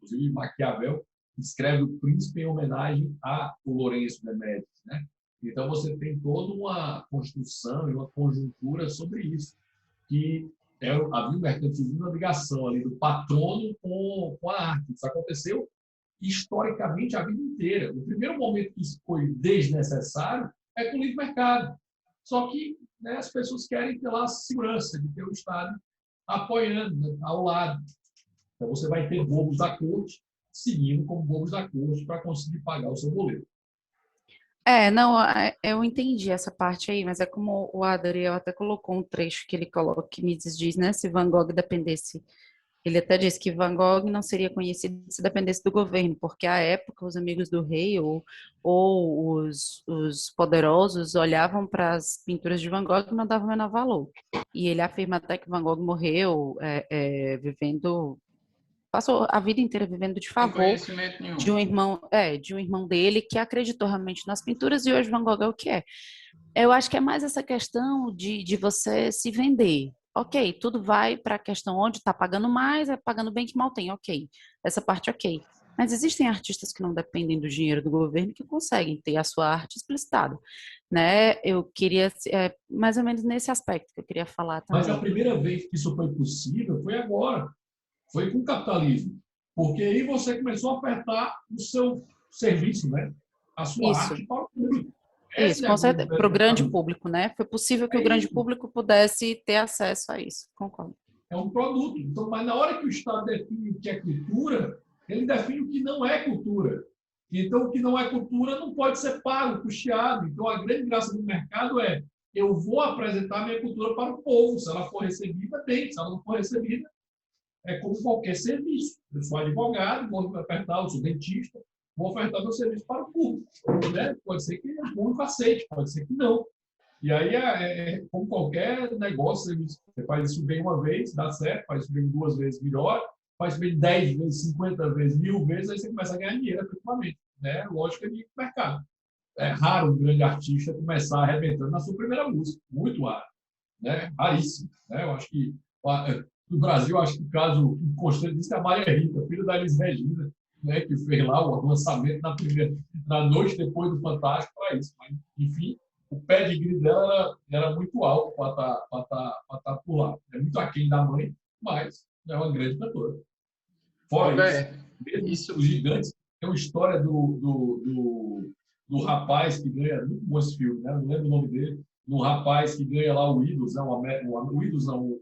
S1: Inclusive, Maquiavel escreve O Príncipe em homenagem ao Lourenço de Médici, né? Então, você tem toda uma construção e uma conjuntura sobre isso, que havia um mercantilismo, uma ligação ali do patrono com a arte. Isso aconteceu historicamente a vida inteira. O primeiro momento que isso foi desnecessário é com o livre mercado. Só que, né, as pessoas querem ter lá a segurança de ter o Estado apoiando, né, ao lado. Então, você vai ter bobos da corte seguindo como bobos da corte para conseguir pagar o seu boleto.
S3: Não, eu entendi essa parte aí, mas é como o Adriel até colocou um trecho que ele coloca, que Mises diz, né, se Van Gogh dependesse, ele até disse que Van Gogh não seria conhecido se dependesse do governo, porque à época os amigos do rei ou os poderosos olhavam para as pinturas de Van Gogh e não davam o menor valor. E ele afirma até que Van Gogh morreu vivendo... Passou a vida inteira vivendo de favor de um irmão dele que acreditou realmente nas pinturas, e hoje Van Gogh é o que é. Eu acho que é mais essa questão de você se vender. Ok, tudo vai para a questão onde está pagando mais, é pagando bem que mal tem, ok. Essa parte, ok. Mas existem artistas que não dependem do dinheiro do governo que conseguem ter a sua arte explicitada. Né? Eu queria, mais ou menos nesse aspecto que eu queria falar também.
S1: Mas a primeira vez que isso foi possível foi agora. Foi com o capitalismo. Porque aí você começou a apertar o seu serviço, né? A sua arte para o público. Esse
S3: Isso, com
S1: negócio
S3: certeza, para o
S1: do
S3: grande
S1: produto.
S3: público, né? Foi possível que
S1: É
S3: o grande
S1: isso.
S3: público pudesse ter acesso a isso, concordo.
S1: É um produto. Então, mas na hora que o Estado define o que é cultura, ele define o que não é cultura. Então, o que não é cultura não pode ser pago, custeado. Então, a grande graça do mercado é eu vou apresentar minha cultura para o povo. Se ela for recebida, bem. Se ela não for recebida, é como qualquer serviço. Eu sou advogado, vou ofertar, eu sou dentista, vou ofertar meu serviço para o público. Né? Pode ser que o público aceite, pode ser que não. E aí, como qualquer negócio, você faz isso bem uma vez, dá certo, faz isso bem 2 vezes, melhor, faz isso bem 10 vezes, 50 vezes, 1000 vezes, aí você começa a ganhar dinheiro, efetivamente. Né? Lógico que é de mercado. É raro um grande artista começar arrebentando na sua primeira música, muito raro. Né? Raríssimo. Né? Eu acho que no Brasil, acho que o caso constante disso é a Maria Rita, filha da Elis Regina, né? Que fez lá o lançamento na noite depois do Fantástico para isso. Mas, enfim, o pedigree dela era muito alto para estar por lá. É muito aquém da mãe, mas é uma grande cantora. Fora isso,
S2: Roberto,
S1: mesmo
S2: isso,
S1: os gigantes, tem uma história do rapaz que ganha, muito bom esse filme, né? Não lembro o nome dele, do rapaz que ganha lá o Idols, né? O Idols não,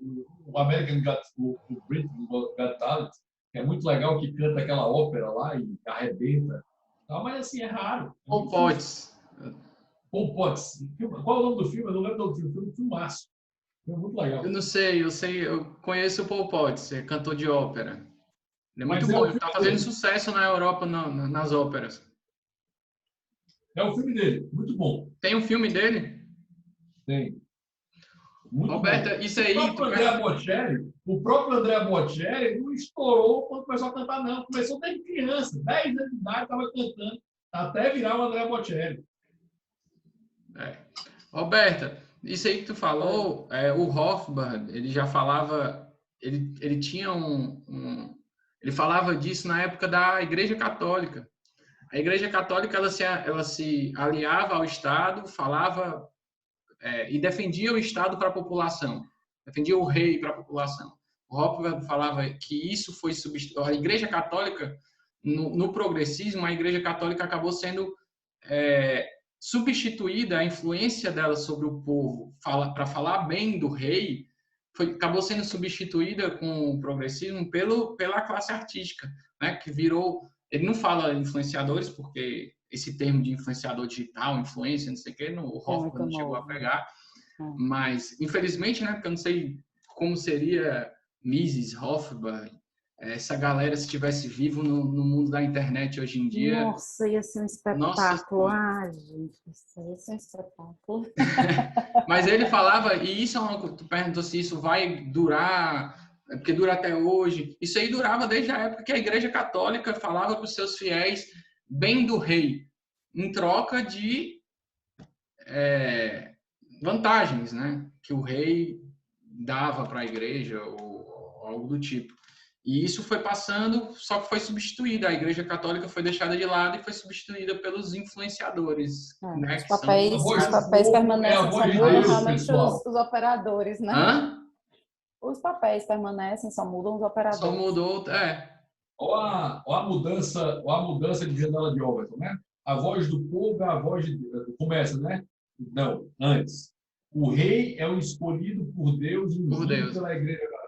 S1: o American Got, o British Got Talent, que é muito legal, que canta aquela ópera lá e arrebenta. Tá? Mas assim, é raro. É
S2: Paul
S1: muito difícil.
S2: Potts.
S1: Paul Potts. Qual é o nome do filme? Eu não lembro do filme. Foi um filmaço. Foi muito legal.
S2: Eu não sei, eu conheço o Paul Potts, é cantor de ópera. Ele é muito
S1: Mas é
S2: bom,
S1: o
S2: ele
S1: filme
S2: está fazendo
S1: dele.
S2: sucesso na Europa nas óperas.
S1: É o filme dele. Muito bom.
S2: Tem um filme dele?
S1: Tem. Muito bom.
S2: Roberta, isso aí,
S1: O próprio André Bocelli não estourou quando começou a cantar, não. Começou desde criança, 10 anos de idade, estava cantando, até virar o André Bocelli.
S2: Roberta, isso aí que tu falou, o Hofbard, ele já falava, ele tinha ele falava disso na época da Igreja Católica. A Igreja Católica, ela se aliava ao Estado, falava e defendia o Estado para a população, defendia o rei para a população. O Hofbard falava que isso foi substituído. A Igreja Católica, no progressismo, a Igreja Católica acabou sendo substituída, a influência dela sobre o povo para falar bem do rei acabou sendo substituída com o progressismo pela classe artística, né? Que virou, ele não fala influenciadores porque esse termo de influenciador digital, influência, não sei o que, o Hoffman não chegou a pegar, mas infelizmente, né? Porque eu não sei como seria Mises, Hofbard, essa galera se estivesse vivo no mundo da internet hoje em dia.
S3: Nossa, ia ser um espetáculo. Ah, gente, isso ia ser um espetáculo.
S2: Mas ele falava, e isso é uma... Tu perguntou se isso vai durar, porque dura até hoje. Isso aí durava desde a época que a Igreja Católica falava para os seus fiéis bem do rei, em troca de vantagens, né? Que o rei dava para a igreja ou algo do tipo. E isso foi passando, só que foi substituída. A Igreja Católica foi deixada de lado e foi substituída pelos influenciadores. Né,
S3: Os papéis permanecem, só mudam realmente os operadores, né?
S2: Hã?
S3: Os papéis permanecem, só mudam os operadores.
S2: Só mudou,
S1: Olha a mudança de janela de Overton, né? A voz do povo é a voz de Deus. Começa, né? Não, antes. O rei é o escolhido por Deus e ungido pela Igreja Católica.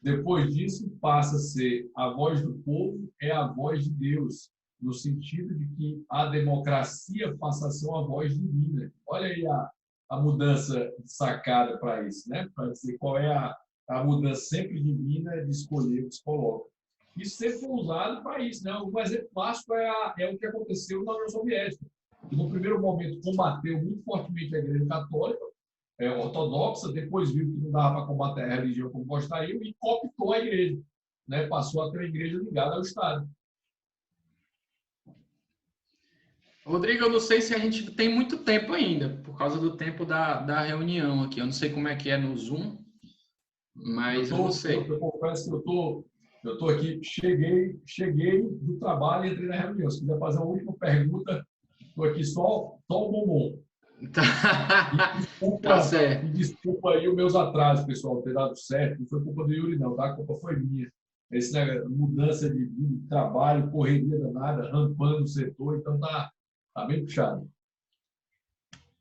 S1: Depois disso, passa a ser a voz do povo é a voz de Deus, no sentido de que a democracia passa a ser uma voz divina. Olha aí a mudança sacada para isso, né? Para dizer qual é a mudança sempre divina de escolher o que se coloca. Isso sempre foi usado para isso, né? Um exemplo clássico é o que aconteceu na União Soviética, que no primeiro momento combateu muito fortemente a Igreja Católica, ortodoxa, depois viu que não dava para combater a religião como gostariam e cooptou a igreja, né? Passou a ter a igreja ligada ao Estado.
S2: Rodrigo, eu não sei se a gente tem muito tempo ainda, por causa do tempo da reunião aqui. Eu não sei como é que é no Zoom, mas eu não sei.
S1: Eu confesso que eu estou aqui, cheguei do trabalho e entrei na reunião. Se quiser fazer uma última pergunta, estou aqui só o bombom.
S2: Tá certo.
S1: Desculpa aí os meus atrasos, pessoal, ter dado certo. Não foi culpa do Yuri, não, tá? A culpa foi minha. Essa mudança de vida, de trabalho, correria danada, rampando o setor, então tá bem puxado.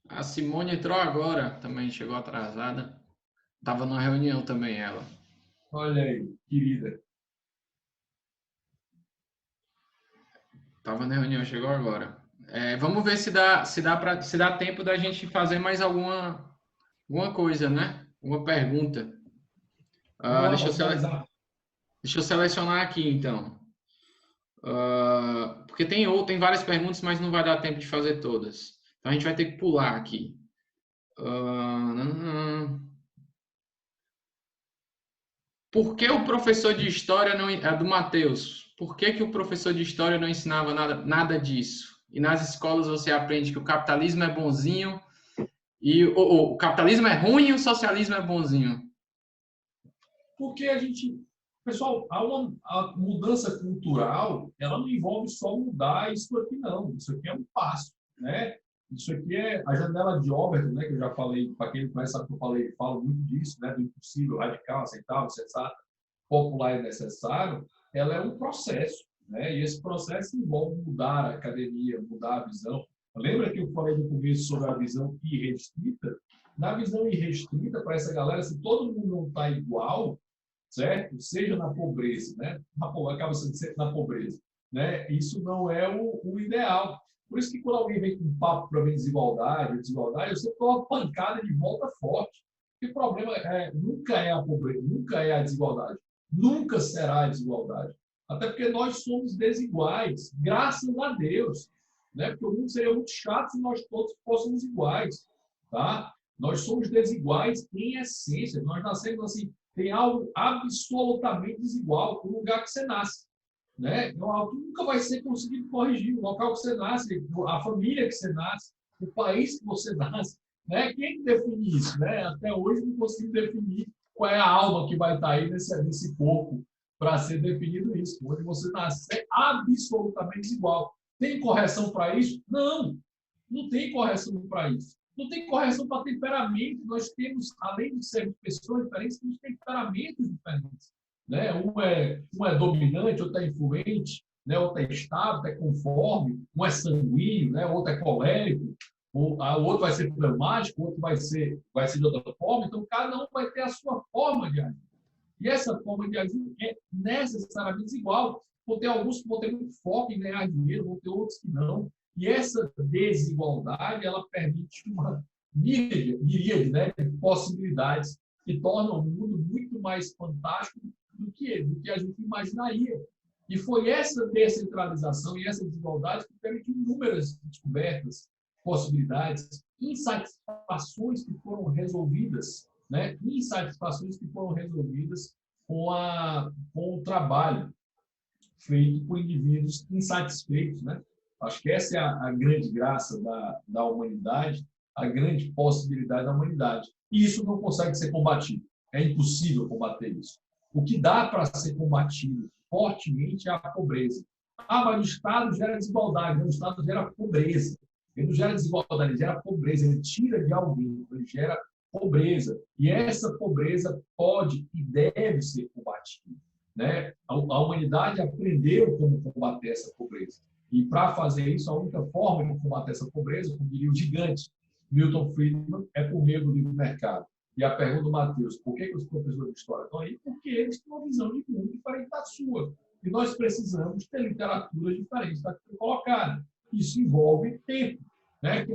S2: A Simone entrou agora, também chegou atrasada. Tava numa reunião também, ela.
S1: Olha aí, querida.
S2: Tava na reunião, chegou agora. Vamos ver se dá tempo da gente fazer mais alguma coisa, né? Uma pergunta.
S1: Vamos lá
S2: Deixa
S1: para
S2: eu
S1: finalizar.
S2: selecionar aqui, então. Porque tem várias perguntas, mas não vai dar tempo de fazer todas. Então a gente vai ter que pular aqui. Por que o professor de história não... É do Matheus. Por que o professor de história não ensinava nada disso? E nas escolas você aprende que o capitalismo é bonzinho e o capitalismo é ruim e o socialismo é bonzinho.
S1: Porque pessoal, a mudança cultural, ela não envolve só mudar isso aqui, não. Isso aqui é um passo, né? Isso aqui é a janela de Overton, né? Que eu já falei, para quem não conhece, sabe que eu falo muito disso, né? Do impossível, radical, aceitável, sensato, popular e necessário. Ela é um processo, né? E esse processo envolve mudar a academia, mudar a visão. Lembra que eu falei no começo sobre a visão irrestrita? Na visão irrestrita, para essa galera, se todo mundo não está igual, certo? Seja na pobreza, né? Acaba sendo sempre na pobreza, né? Isso não é o ideal. Por isso que quando alguém vem com um papo para ver desigualdade, você toma uma pancada de volta forte. E o problema nunca é a pobreza, nunca é a desigualdade, nunca será a desigualdade. Até porque nós somos desiguais, graças a Deus, né? Porque o mundo seria muito chato se nós todos fôssemos iguais, tá? Nós somos desiguais em essência. Nós nascemos assim, tem algo absolutamente desigual com o lugar que você nasce, né? É algo que nunca vai ser conseguido corrigir. O local que você nasce, a família que você nasce, o país que você nasce, né? Quem que define isso, né? Até hoje não consigo definir qual é a alma que vai estar aí nesse corpo para ser definido isso. Onde você nasce é absolutamente desigual. Tem correção para isso? Não, não tem correção para isso. Não tem correção para temperamento. Nós temos, além de sermos pessoas diferentes, temos temperamentos diferentes. Né? Um é dominante, outro é influente, né? Outro é estável, outro é conforme, um é sanguíneo, né? Outro é colérico, o outro vai ser fleumático, o outro vai ser de outra forma. Então, cada um vai ter a sua forma de agir. E essa forma de agir é necessariamente desigual. Vão ter alguns que vão ter muito foco em ganhar dinheiro, vão ter outros que não. E essa desigualdade, ela permite uma miríade, né, de possibilidades que tornam o mundo muito mais fantástico do que a gente imaginaria. E foi essa descentralização e essa desigualdade que permitiu inúmeras descobertas, possibilidades, insatisfações que foram resolvidas, né, insatisfações que foram resolvidas com o trabalho feito por indivíduos insatisfeitos, né? Acho que essa é a grande graça da humanidade, a grande possibilidade da humanidade. E isso não consegue ser combatido. É impossível combater isso. O que dá para ser combatido fortemente é a pobreza. Ah, mas o Estado gera desigualdade, o Estado gera pobreza. Ele não gera desigualdade, ele gera pobreza, ele tira de alguém, ele gera pobreza. E essa pobreza pode e deve ser combatida. Né? A humanidade aprendeu como combater essa pobreza. E, para fazer isso, a única forma de combater essa pobreza, como diria o gigante Milton Friedman, é por meio do livre mercado. E a pergunta do Matheus, por que os professores de história estão aí? Porque eles têm uma visão de mundo diferente da sua. E nós precisamos ter literaturas diferentes da que foi colocada. Isso envolve tempo. Né?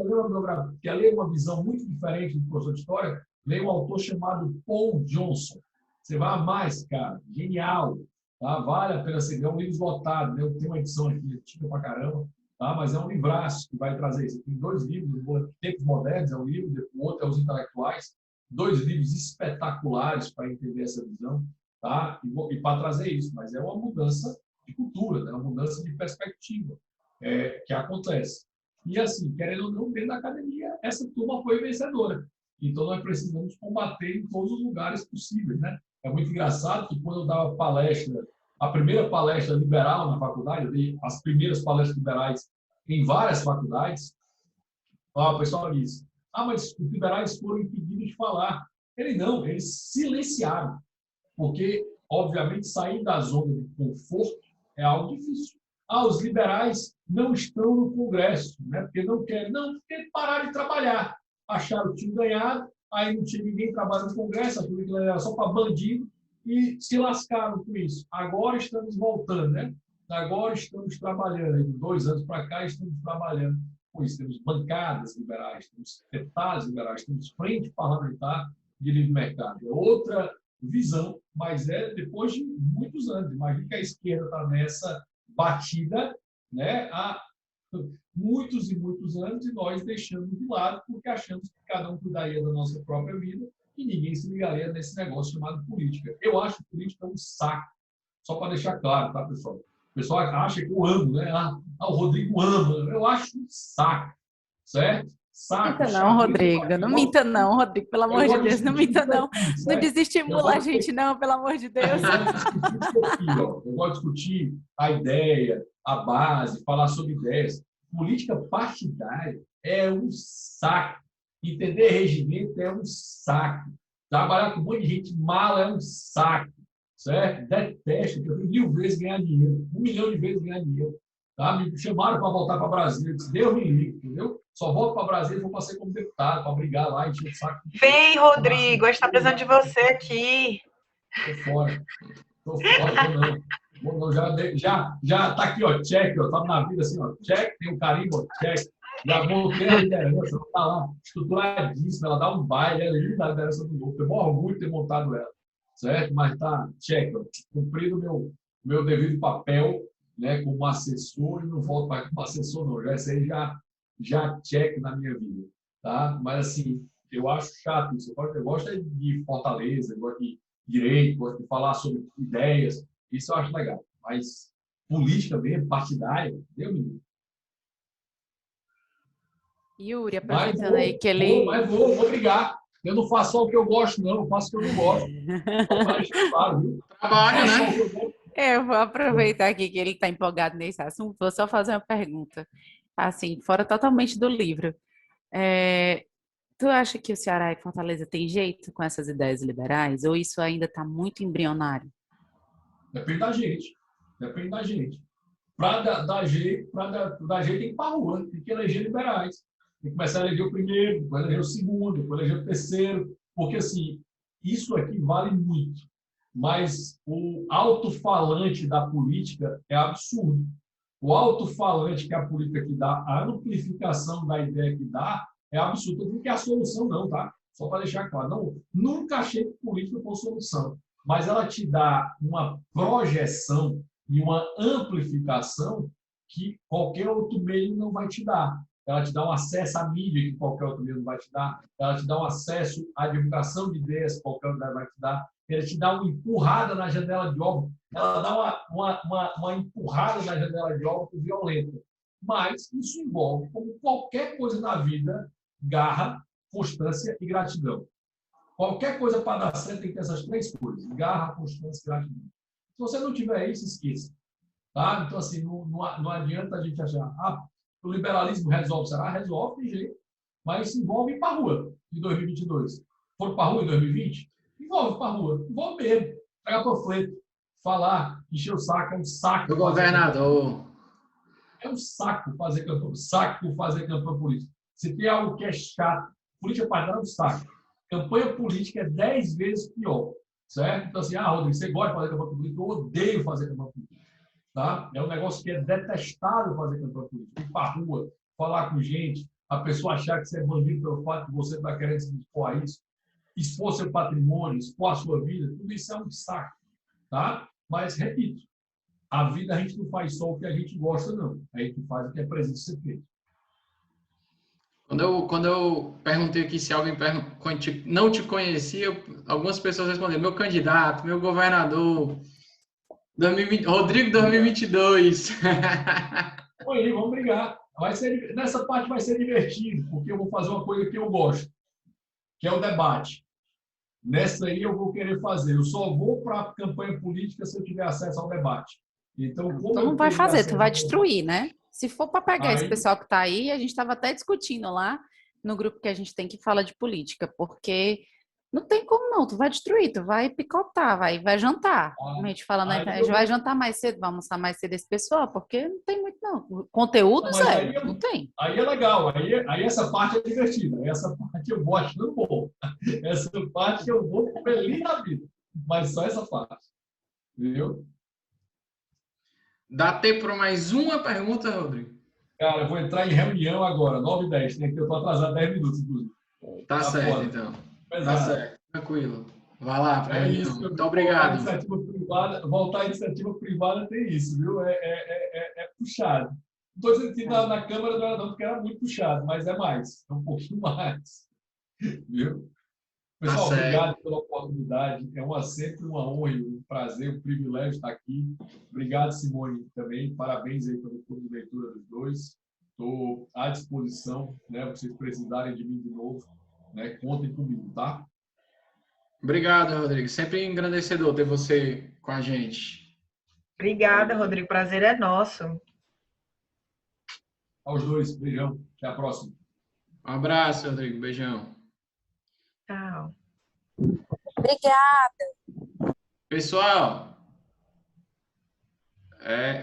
S1: Quer ler uma visão muito diferente do professor de história? Leia um autor chamado Paul Johnson. Você vai amar esse cara. Genial. Tá? Vale a pena ser. É um livro esgotado. Né? Tem uma edição aqui, antiga pra caramba. Tá? Mas é um livraço que vai trazer isso. Tem 2 livros. Tempos Modernos é um livro, o outro é Os Intelectuais. 2 livros espetaculares para entender essa visão. Tá? E para trazer isso. Mas é uma mudança de cultura, né? Uma mudança de perspectiva que acontece. E assim, querendo ou não, dentro da academia, essa turma foi vencedora. Então, nós precisamos combater em todos os lugares possíveis, né? É muito engraçado que quando eu dava palestra, a primeira palestra liberal na faculdade, eu dei as primeiras palestras liberais em várias faculdades, o pessoal disse, mas os liberais foram impedidos de falar. Eles silenciaram, porque, obviamente, sair da zona de conforto é algo difícil. os liberais não estão no Congresso, né? Porque não querem, não, porque pararam de trabalhar. Acharam que tinham ganhado, aí não tinha ninguém trabalhando no Congresso, aquilo que era só para bandido, e se lascaram com isso. Agora estamos voltando, né? Agora estamos trabalhando, de 2 anos para cá estamos trabalhando com isso. Temos bancadas liberais, temos deputados liberais, temos frente parlamentar de livre mercado. É outra visão, mas é depois de muitos anos. Imagina que a esquerda está nessa batida, né, há muitos e muitos anos, e nós deixamos de lado porque achamos que cada um cuidaria da nossa própria vida e ninguém se ligaria nesse negócio chamado política. Eu acho que política é um saco, só para deixar claro, tá, pessoal? O pessoal acha que eu amo, né? O Rodrigo ama. Eu acho um saco, certo? Saco,
S3: Minta não, Rodrigo. Não minta não, Rodrigo. Pelo amor de Deus, não minta não. Não desestimula a gente não, pelo amor de Deus.
S1: Eu gosto de discutir a ideia, a base, falar sobre ideias. Política partidária é um saco. Entender regimento é um saco. Trabalhar com um monte de gente mala é um saco. Certo? Detesto, porque eu tenho 1000 vezes ganhar dinheiro. 1 milhão de vezes ganhar dinheiro. Tá? Me chamaram para voltar para Brasília. Eu disse, Deus me livre, entendeu? Só volto para Brasília e vou passar como deputado, para brigar lá, encher o saco.
S4: Vem, Rodrigo, a gente está precisando de você aqui.
S1: Estou fora. Não, já tá aqui, ó, check, ó, tá na vida assim, ó, check, tem um carimbo, check. Já montei a liderança, ela tá lá, estruturadíssima, ela dá um baile, ela é líder da liderança do grupo. Eu morro muito de ter montado ela, certo? Mas tá, check, ó, cumprido meu devido papel, né, como assessor, e não volto mais como assessor, não. Já esse aí já check na minha vida, tá? Mas, assim, eu acho chato isso. Eu gosto de Fortaleza, eu gosto de direito, gosto de falar sobre ideias, isso eu acho legal. Mas política mesmo, partidária, Deus me livre.
S3: Yuri, aproveitando aí que ele...
S1: Vou brigar. Eu não faço só o que eu gosto, não. Eu faço o que eu não gosto. Claro, viu?
S2: Trabalho, né?
S3: Eu vou aproveitar aqui que ele está empolgado nesse assunto. Vou só fazer uma pergunta. Assim, fora totalmente do livro. Tu acha que o Ceará e Fortaleza tem jeito com essas ideias liberais? Ou isso ainda está muito embrionário?
S1: Depende da gente. Depende da gente. Para dar jeito, tem que ir para a rua. Tem que eleger liberais. Tem que começar a eleger o primeiro, depois eleger o segundo, depois eleger o terceiro. Porque, assim, isso aqui vale muito. Mas o alto-falante da política é absurdo. O alto-falante que a política que dá, a amplificação da ideia que dá, é absurdo. Não que é a solução, não, tá? Só para deixar claro. Não, nunca achei que política fosse solução. Mas ela te dá uma projeção e uma amplificação que qualquer outro meio não vai te dar. Ela te dá um acesso à mídia que qualquer outro meio não vai te dar. Ela te dá um acesso à divulgação de ideias que qualquer outro vai te dar. Ela te dá uma empurrada na janela de obra. Ela dá uma empurrada na janela de obra violenta. Mas isso envolve, como qualquer coisa na vida, garra, constância e gratidão. Qualquer coisa para dar certo tem que ter essas 3 coisas: garra, constância e gratidão. Se você não tiver isso, esqueça. Tá? Então, assim, não adianta a gente achar, o liberalismo resolve, será? Resolve, tem jeito. Mas se envolve ir para a rua em 2022. Foram para a rua em 2020? Envolve para a rua. Envolve mesmo. Pegar panfleto, falar, encher o saco, é um saco.
S2: O governador.
S1: É um saco fazer campanha política. Se tem algo que é chato, política partidária é um saco. Campanha política é 10 vezes pior. Certo? Então, assim, Rodrigo, você gosta de fazer campanha política? Eu odeio fazer campanha política. Tá? É um negócio que é detestável fazer campanha política. Ir para a rua, falar com gente, a pessoa achar que você é bandido pelo fato que você está querendo se expor a isso, expor seu patrimônio, expor a sua vida, tudo isso é um saco. Tá? Mas, repito, a vida a gente não faz só o que a gente gosta, não. A gente faz o que é preciso ser feito.
S2: Quando eu perguntei aqui se alguém não te conhecia, algumas pessoas responderam: meu candidato, meu governador, Rodrigo 2022.
S1: Oi, vamos brigar. Nessa parte vai ser divertido, porque eu vou fazer uma coisa que eu gosto, que é o debate. Nessa aí eu vou querer fazer. Eu só vou para a campanha política se eu tiver acesso ao debate. Então,
S3: tu não vai fazer, tu vai destruir, né? Se for para pegar esse pessoal que está aí, a gente estava até discutindo lá no grupo que a gente tem que fala de política, porque Não tem como não, tu vai destruir, tu vai picotar, vai jantar. Como a gente fala na
S1: Aí
S3: internet, a
S1: eu
S3: gente vai
S1: vou.
S3: jantar mais cedo, vai almoçar mais cedo esse pessoal, porque não tem muito não. Conteúdo
S1: Mas
S3: zero, não tem.
S1: aí é legal, aí essa parte é divertida, essa parte eu vou achando bom. Essa parte eu vou feliz da vida, mas só essa parte, entendeu?
S2: Dá tempo para mais uma pergunta, Rodrigo?
S1: Cara, eu vou entrar em reunião agora, 9h10, tem que eu tô atrasado 10 minutos, inclusive.
S2: Tá
S1: Tá
S2: certo,
S1: foda.
S2: então. Tá
S1: Pesado.
S2: certo. Tranquilo. Vai lá para a
S1: É
S2: reunião.
S1: isso, meu
S2: Muito
S1: amigo. Voltar à
S2: obrigado.
S1: iniciativa privada, voltar à iniciativa privada tem isso, viu? É puxado. Não estou dizendo que na Câmara não era não, porque era muito puxado, mas é mais, é um pouquinho mais, viu?
S2: Tá
S1: Pessoal,
S2: certo.
S1: obrigado pela oportunidade. Sempre uma honra e um prazer, um privilégio estar aqui. Obrigado, Simone, também. Parabéns aí pelo clube de leitura dos dois. Estou à disposição, né? Vocês precisarem de mim de novo, né? Contem comigo, tá?
S2: Obrigado, Rodrigo. Sempre engrandecedor ter você com a gente.
S4: Obrigada, Rodrigo. Prazer é nosso.
S1: Aos dois, beijão. Até a próxima.
S2: Um abraço, Rodrigo. Beijão.
S4: Tchau.
S5: Obrigada.
S2: Pessoal,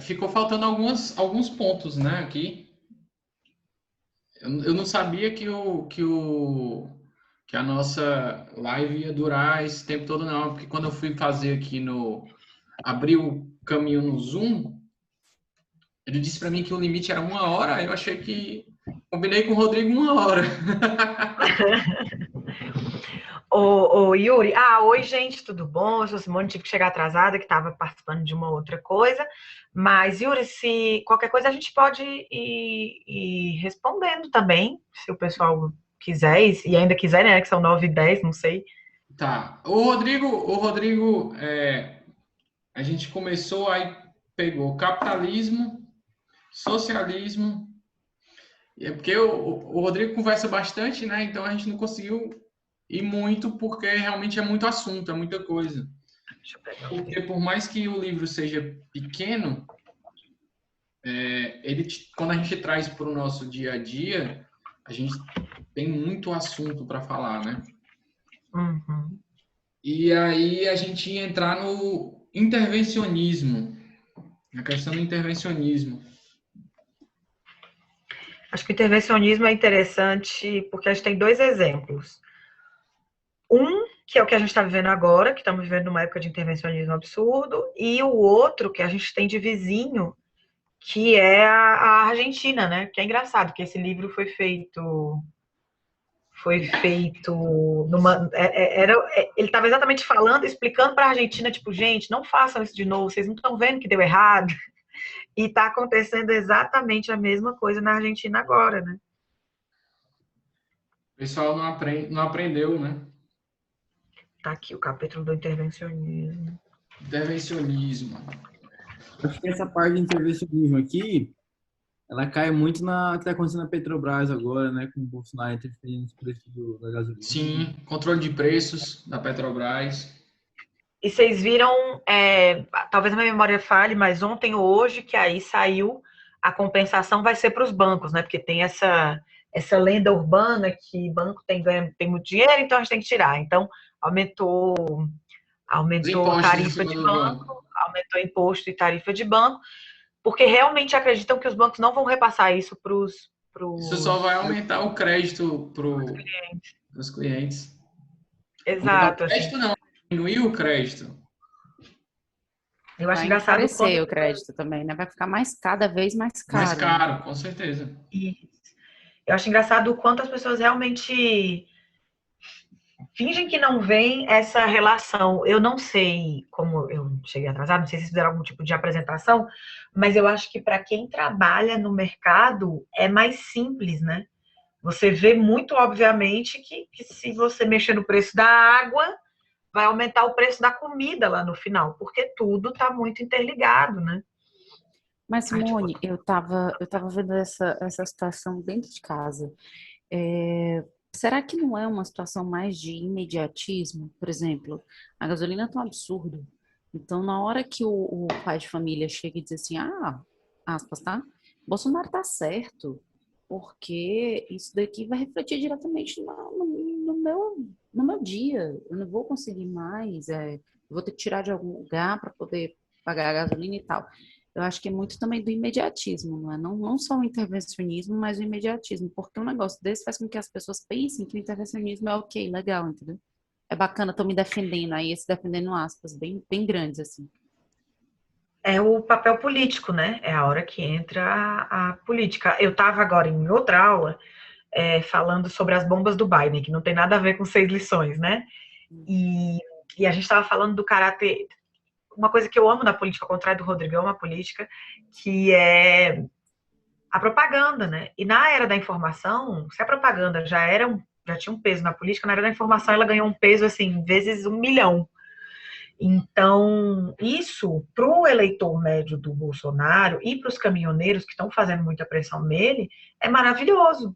S2: ficou faltando alguns pontos, né, aqui. Eu não sabia que a nossa live ia durar esse tempo todo, não, porque quando eu fui fazer aqui abrir o caminho no Zoom, ele disse para mim que o limite era 1 hora, eu achei que combinei com o Rodrigo 1 hora.
S4: Ô, Yuri, oi, gente, tudo bom? Eu sou Simone, tive que chegar atrasada, que estava participando de uma outra coisa. Mas, Yuri, se qualquer coisa a gente pode ir respondendo também, se o pessoal quiser, e ainda quiser, né? Que são 9h10, não sei.
S2: Tá. O Rodrigo, a gente começou aí, pegou capitalismo, socialismo, e é porque o Rodrigo conversa bastante, né? Então a gente não conseguiu ir muito, porque realmente é muito assunto, é muita coisa.
S4: Deixa eu pegar o
S2: Porque por mais que o livro seja pequeno, quando a gente traz para o nosso dia a dia, a gente tem muito assunto para falar, né?
S4: Uhum.
S2: E aí a gente ia entrar no intervencionismo, na questão do intervencionismo.
S4: Acho que o intervencionismo é interessante porque a gente tem dois exemplos. Um, que é o que a gente está vivendo agora, que estamos vivendo numa época de intervencionismo absurdo, e o outro, que a gente tem de vizinho, que é a Argentina, né? Que é engraçado, que esse livro foi feito numa. Ele estava exatamente falando, explicando para a Argentina, tipo, gente, não façam isso de novo, vocês não estão vendo que deu errado. E está acontecendo exatamente a mesma coisa na Argentina agora, né?
S2: O pessoal não aprendeu, né?
S4: Tá aqui o capítulo do intervencionismo.
S2: Intervencionismo.
S6: Acho que essa parte de intervencionismo aqui, ela cai muito na que está acontecendo na Petrobras agora, né? Com o Bolsonaro interferindo nos preços da gasolina.
S2: Sim, controle de preços da Petrobras.
S4: E vocês viram, talvez a minha memória falhe, mas ontem ou hoje, que aí saiu, a compensação vai ser para os bancos, né? Porque tem essa lenda urbana que banco tem muito dinheiro, então a gente tem que tirar. Então, aumentou
S2: Os impostos em
S4: tarifa
S2: cima
S4: de
S2: do
S4: banco,
S2: banco.
S4: aumentou imposto e tarifa de banco, porque realmente acreditam que os bancos não vão repassar isso para os
S2: Isso só vai aumentar o crédito para os clientes. Aumentar o
S4: Exato.
S2: crédito não, diminuir o crédito.
S4: Eu acho
S3: Vai
S4: engraçado
S3: encarecer
S4: quando.
S3: o crédito também, né? Vai ficar cada vez mais
S2: Mais
S3: caro, né?
S2: caro, com certeza.
S4: Eu acho engraçado o quanto as pessoas realmente fingem que não veem essa relação. Eu não sei como eu cheguei atrasado, não sei se vocês fizeram algum tipo de apresentação, mas eu acho que para quem trabalha no mercado é mais simples, né? Você vê muito obviamente que se você mexer no preço da água, vai aumentar o preço da comida lá no final, porque tudo está muito interligado, né?
S3: Mas, Simone, eu tava vendo essa situação dentro de casa. Será que não é uma situação mais de imediatismo? Por exemplo, a gasolina tá um absurdo. Então, na hora que o pai de família chega e diz assim, aspas, tá? Bolsonaro tá certo, porque isso daqui vai refletir diretamente no meu dia. Eu não vou conseguir mais, vou ter que tirar de algum lugar para poder pagar a gasolina e tal. Eu acho que é muito também do imediatismo, não é? Não só o intervencionismo, mas o imediatismo, porque um negócio desse faz com que as pessoas pensem que o intervencionismo é ok, legal, entendeu? É bacana, tô me defendendo aí, esse defendendo aspas, bem grandes, assim.
S4: É o papel político, né? É a hora que entra a política. Eu estava agora em outra aula falando sobre as bombas do Biden, que não tem nada a ver com 6 lições, né? E a gente estava falando do caráter. Uma coisa que eu amo na política, ao contrário do Rodrigo, eu amo a política, que é a propaganda, né? E na era da informação, se a propaganda já tinha um peso na política, na era da informação ela ganhou um peso, assim, vezes 1 milhão. Então, isso, para o eleitor médio do Bolsonaro e para os caminhoneiros que estão fazendo muita pressão nele, é maravilhoso.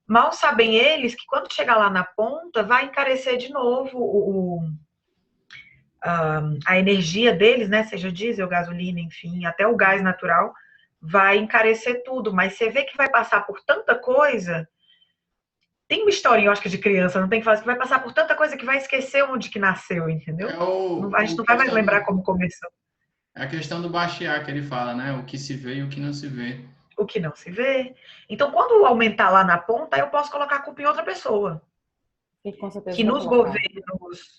S4: Mal sabem eles que quando chegar lá na ponta, vai encarecer de novo a energia deles, né? Seja diesel, gasolina, enfim, até o gás natural, vai encarecer tudo. Mas você vê que vai passar por tanta coisa. Tem uma historinha, eu acho que de criança, não tem que falar, que vai passar por tanta coisa que vai esquecer onde que nasceu, entendeu? A gente não vai mais lembrar como começou.
S2: É a questão do baixear que ele fala, né? O que se vê e o que não se vê.
S4: O que não se vê. Então, quando aumentar lá na ponta, eu posso colocar a culpa em outra pessoa.
S3: E com certeza
S4: Que
S3: vou colocar.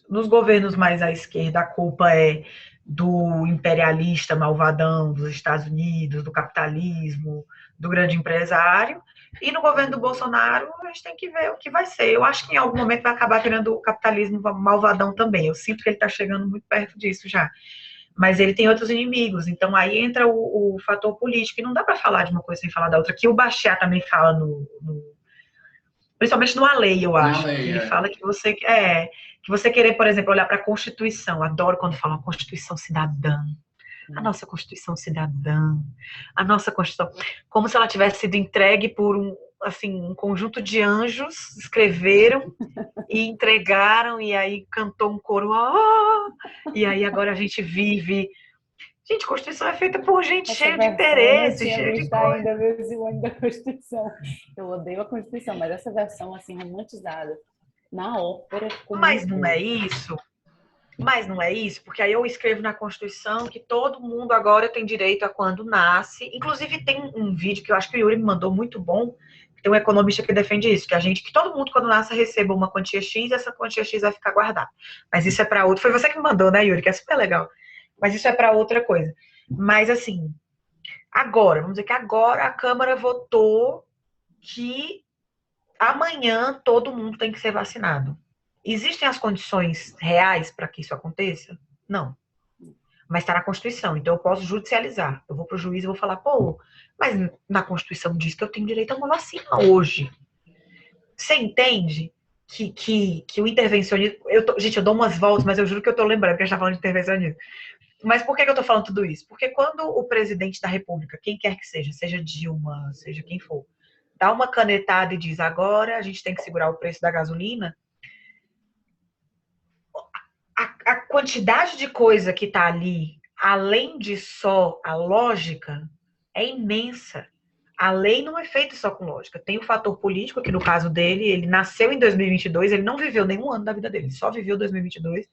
S4: nos governos mais à esquerda, a culpa é do imperialista malvadão dos Estados Unidos, do capitalismo, do grande empresário. E no governo do Bolsonaro, a gente tem que ver o que vai ser. Eu acho que em algum momento vai acabar virando o capitalismo malvadão também. Eu sinto que ele está chegando muito perto disso já. Mas ele tem outros inimigos. Então aí entra o fator político. E não dá para falar de uma coisa sem falar da outra. Que o Bastiat também fala principalmente no A Lei, eu acho. Ele fala que você querer, por exemplo, olhar para a Constituição. Adoro quando falam Constituição cidadã. A nossa Constituição cidadã. A nossa Constituição. Como se ela tivesse sido entregue por um conjunto de anjos, escreveram e entregaram, e aí cantou um coro. E aí agora a gente vive. Gente, Constituição é feita por gente cheia de interesse, cheia de coisa.
S3: Ainda versão ainda da Constituição. Eu odeio a Constituição, mas essa versão assim romantizada na ópera ficou
S4: Mas não é isso. Mas não é isso, porque aí eu escrevo na Constituição que todo mundo agora tem direito a quando nasce. Inclusive tem um vídeo que eu acho que o Yuri me mandou muito bom. Tem um economista que defende isso, que todo mundo quando nasce receba uma quantia X e essa quantia X vai ficar guardada. Mas isso é para outro. Foi você que me mandou, né, Yuri? Que é super legal. Mas isso é para outra coisa. Mas assim, vamos dizer que agora a Câmara votou que amanhã todo mundo tem que ser vacinado. Existem as condições reais para que isso aconteça? Não. Mas está na Constituição, então eu posso judicializar. Eu vou para o juiz e vou falar, mas na Constituição diz que eu tenho direito a uma vacina hoje. Você entende que o intervencionismo... Gente, eu dou umas voltas, mas eu juro que eu estou lembrando que a gente está falando de intervencionismo. Mas por que eu estou falando tudo isso? Porque quando o presidente da República, quem quer que seja Dilma, seja quem for, dá uma canetada e diz, agora a gente tem que segurar o preço da gasolina, a quantidade de coisa que está ali, além de só a lógica, é imensa. A lei não é feita só com lógica. Tem o fator político, que no caso dele, ele nasceu em 2022, ele não viveu nenhum ano da vida dele, só viveu 2022.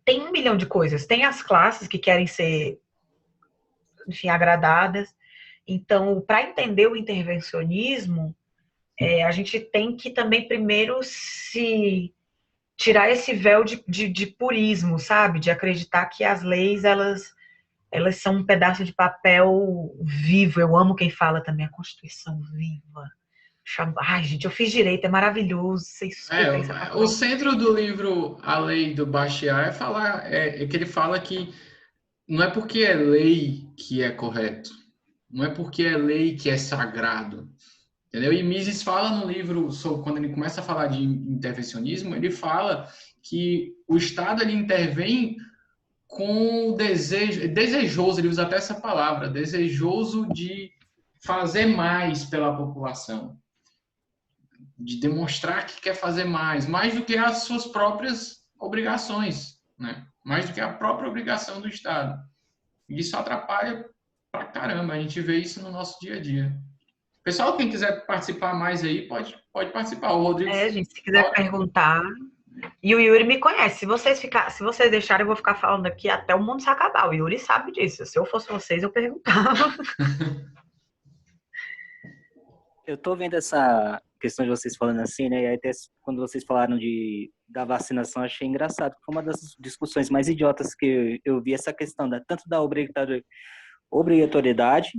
S4: Tem 1 milhão de coisas. Tem as classes que querem ser, enfim, agradadas. Então, para entender o intervencionismo, a gente tem que também primeiro se tirar esse véu de purismo, sabe? De acreditar que as leis, elas são um pedaço de papel vivo. Eu amo quem fala também a Constituição viva. Ai, gente, eu fiz direito, é maravilhoso.
S2: O centro do livro A Lei do Bastiat é que ele fala que não é porque é lei que é correto, não é porque é lei que é sagrado, entendeu? E Mises fala no livro, quando ele começa a falar de intervencionismo, ele fala que o Estado ele intervém com o desejoso, ele usa até essa palavra, desejoso de fazer mais pela população, de demonstrar que quer fazer mais do que as suas próprias obrigações, né? Mais do que a própria obrigação do Estado. E isso atrapalha pra caramba, a gente vê isso no nosso dia a dia. Pessoal, quem quiser participar mais aí, pode participar. O Rodrigo.
S4: Gente, se quiser perguntar. E o Yuri me conhece. Se vocês deixarem, eu vou ficar falando aqui até o mundo se acabar. O Yuri sabe disso. Se eu fosse vocês, eu perguntava.
S5: Eu tô vendo essa questão de vocês falando assim, né? E aí até quando vocês falaram da vacinação, achei engraçado. Foi uma das discussões mais idiotas que eu vi, essa questão tanto da obrigatoriedade,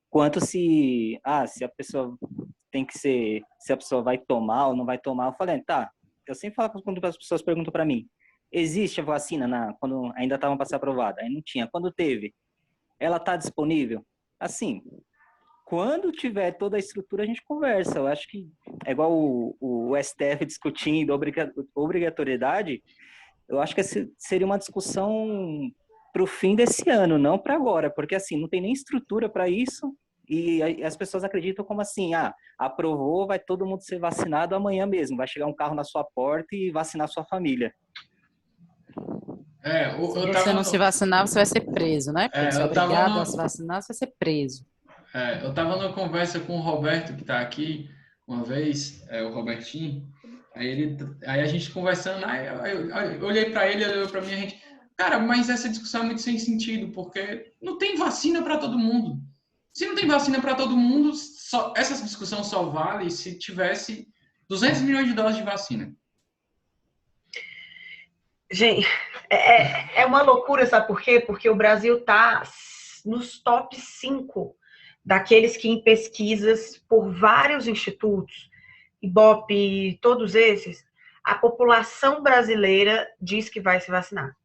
S5: quanto se a pessoa se a pessoa vai tomar ou não vai tomar. Eu falei, tá, eu sempre falo quando as pessoas perguntam para mim, existe a vacina quando ainda estavam para ser aprovada? Aí não tinha. Quando teve, ela tá disponível? Assim, quando tiver toda a estrutura, a gente conversa. Eu acho que é igual o STF discutindo obrigatoriedade. Eu acho que seria uma discussão para o fim desse ano, não para agora, porque assim, não tem nem estrutura para isso e as pessoas acreditam como assim, aprovou, vai todo mundo ser vacinado amanhã mesmo, vai chegar um carro na sua porta e vacinar sua família.
S3: Se você não se vacinar, você vai ser preso, né? Porque você é obrigado a se vacinar, você vai ser preso.
S2: Eu estava numa conversa com o Roberto, que está aqui, uma vez, o Robertinho, aí a gente conversando, eu olhei para ele, ele olhou para mim, a gente, cara, mas essa discussão é muito sem sentido, porque não tem vacina para todo mundo. Se não tem vacina para todo mundo, essa discussão só vale se tivesse 200 milhões de doses de vacina.
S4: Gente, é uma loucura, sabe por quê? Porque o Brasil está nos top 5 daqueles que em pesquisas por vários institutos, Ibope, todos esses, a população brasileira diz que vai se vacinar.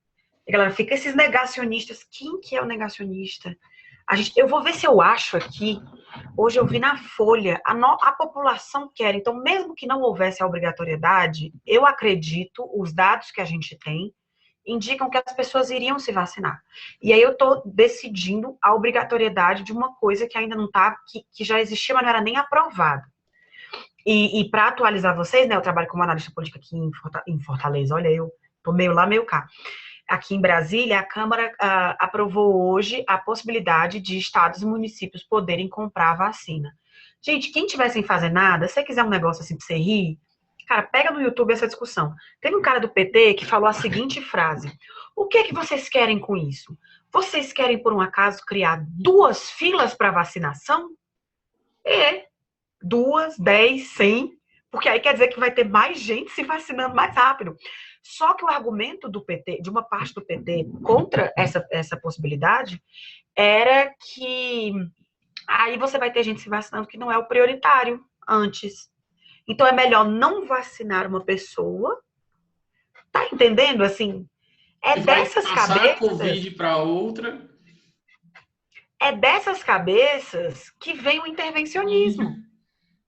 S4: E galera, fica esses negacionistas. Quem que é o negacionista? Eu vou ver se eu acho aqui. Hoje eu vi na Folha. A população quer. Então, mesmo que não houvesse a obrigatoriedade, eu acredito, os dados que a gente tem indicam que as pessoas iriam se vacinar. E aí eu estou decidindo a obrigatoriedade de uma coisa que ainda não está, que já existia, mas não era nem aprovada. E para atualizar vocês, né, eu trabalho como analista política aqui em Fortaleza. Olha, eu tô meio lá, meio cá. Aqui em Brasília, a Câmara aprovou hoje a possibilidade de estados e municípios poderem comprar a vacina. Gente, quem tiver sem fazer nada, se você quiser um negócio assim pra você rir, cara, pega no YouTube essa discussão. Teve um cara do PT que falou a seguinte frase: o que é que vocês querem com isso? Vocês querem, por um acaso, criar 2 filas para vacinação? 2, 10, 100, porque aí quer dizer que vai ter mais gente se vacinando mais rápido. Só que o argumento do PT, de uma parte do PT, contra essa possibilidade, era que aí você vai ter gente se vacinando que não é o prioritário antes. Então é melhor não vacinar uma pessoa. Tá entendendo? Assim, dessas cabeças.
S2: Covid para outra.
S4: É dessas cabeças que vem o intervencionismo.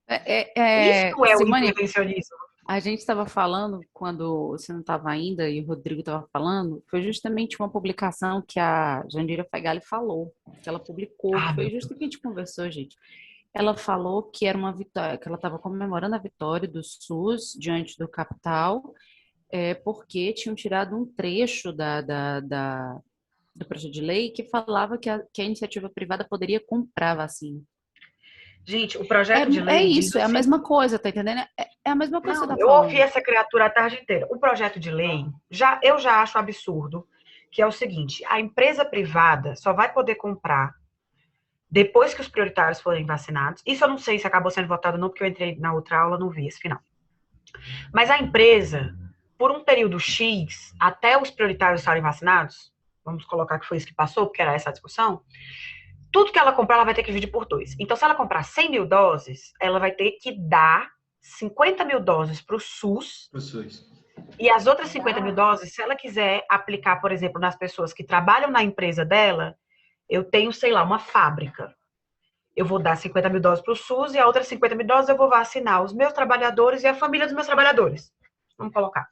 S4: Isso é
S3: Simone,
S4: o intervencionismo.
S3: A gente estava falando, quando você não estava ainda e o Rodrigo estava falando, foi justamente uma publicação que a Jandira Fegali falou, que ela publicou, foi justo que a gente conversou, gente. Ela falou que era uma vitória, que ela estava comemorando a vitória do SUS diante do capital, porque tinham tirado um trecho do projeto de lei que falava que a iniciativa privada poderia comprar vacina.
S4: Gente, o projeto de lei...
S3: É isso, é a mesma coisa, tá entendendo? É a mesma coisa.
S4: Não, eu ouvi essa criatura a tarde inteira. O projeto de lei, eu já acho absurdo, que é o seguinte: a empresa privada só vai poder comprar depois que os prioritários forem vacinados. Isso eu não sei se acabou sendo votado ou não, porque eu entrei na outra aula, não vi esse final. Mas a empresa, por um período X, até os prioritários estarem vacinados, vamos colocar que foi isso que passou, porque era essa a discussão, tudo que ela comprar, ela vai ter que dividir por 2. Então, se ela comprar 100 mil doses, ela vai ter que dar 50 mil doses para o SUS. E as outras 50 mil doses, se ela quiser aplicar, por exemplo, nas pessoas que trabalham na empresa dela, eu tenho, sei lá, uma fábrica. Eu vou dar 50 mil doses para o SUS e a outra 50 mil doses eu vou vacinar os meus trabalhadores e a família dos meus trabalhadores. Vamos colocar.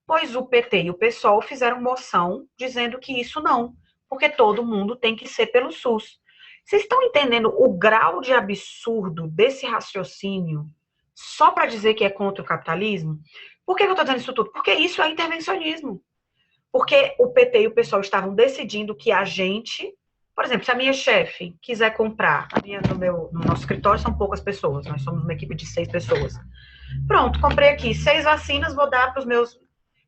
S4: Pois o PT e o PSOL fizeram moção dizendo que isso não, porque todo mundo tem que ser pelo SUS. Vocês estão entendendo o grau de absurdo desse raciocínio só para dizer que é contra o capitalismo? Por que eu estou dizendo isso tudo? Porque isso é intervencionismo. Porque o PT e o PSOL estavam decidindo que a gente Por exemplo, se a minha chefe quiser comprar, no nosso escritório são poucas pessoas, nós somos uma equipe de 6 pessoas. Pronto, comprei aqui 6 vacinas, vou dar para os meus...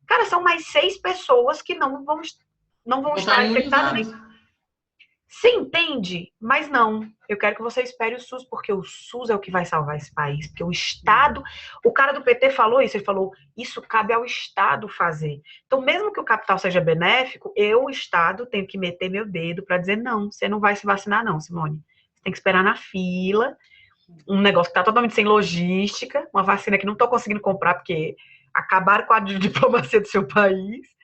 S4: Cara, são mais 6 pessoas que não vão estar infectadas nem... Você entende? Mas não. Eu quero que você espere o SUS, porque o SUS é o que vai salvar esse país. Porque o Estado... O cara do PT falou isso. Ele falou, isso cabe ao Estado fazer. Então, mesmo que o capital seja benéfico, o Estado, tenho que meter meu dedo para dizer, não, você não vai se vacinar não, Simone. Você tem que esperar na fila. Um negócio que está totalmente sem logística. Uma vacina que não estou conseguindo comprar porque acabaram com a diplomacia do seu país.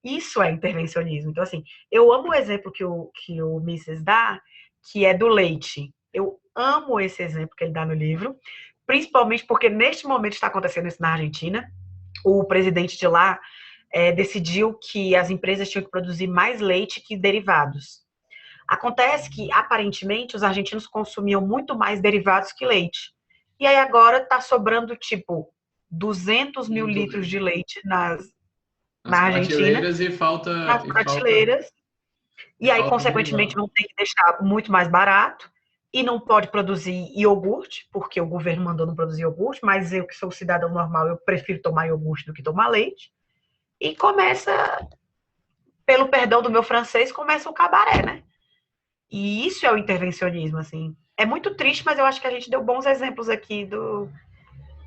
S4: Isso é intervencionismo. Então, assim, eu amo o exemplo que o Mises dá, que é do leite. Eu amo esse exemplo que ele dá no livro, principalmente porque neste momento está acontecendo isso na Argentina. O presidente de lá decidiu que as empresas tinham que produzir mais leite que derivados. Acontece que, aparentemente, os argentinos consumiam muito mais derivados que leite. E aí agora está sobrando, tipo, 200 mil litros de leite na Argentina, nas prateleiras, e aí, consequentemente, vão ter que deixar muito mais barato, e não pode produzir iogurte, porque o governo mandou não produzir iogurte, mas eu, que sou cidadão normal, eu prefiro tomar iogurte do que tomar leite, e começa, pelo perdão do meu francês, começa o cabaré, né? E isso é o intervencionismo, assim. É muito triste, mas eu acho que a gente deu bons exemplos aqui,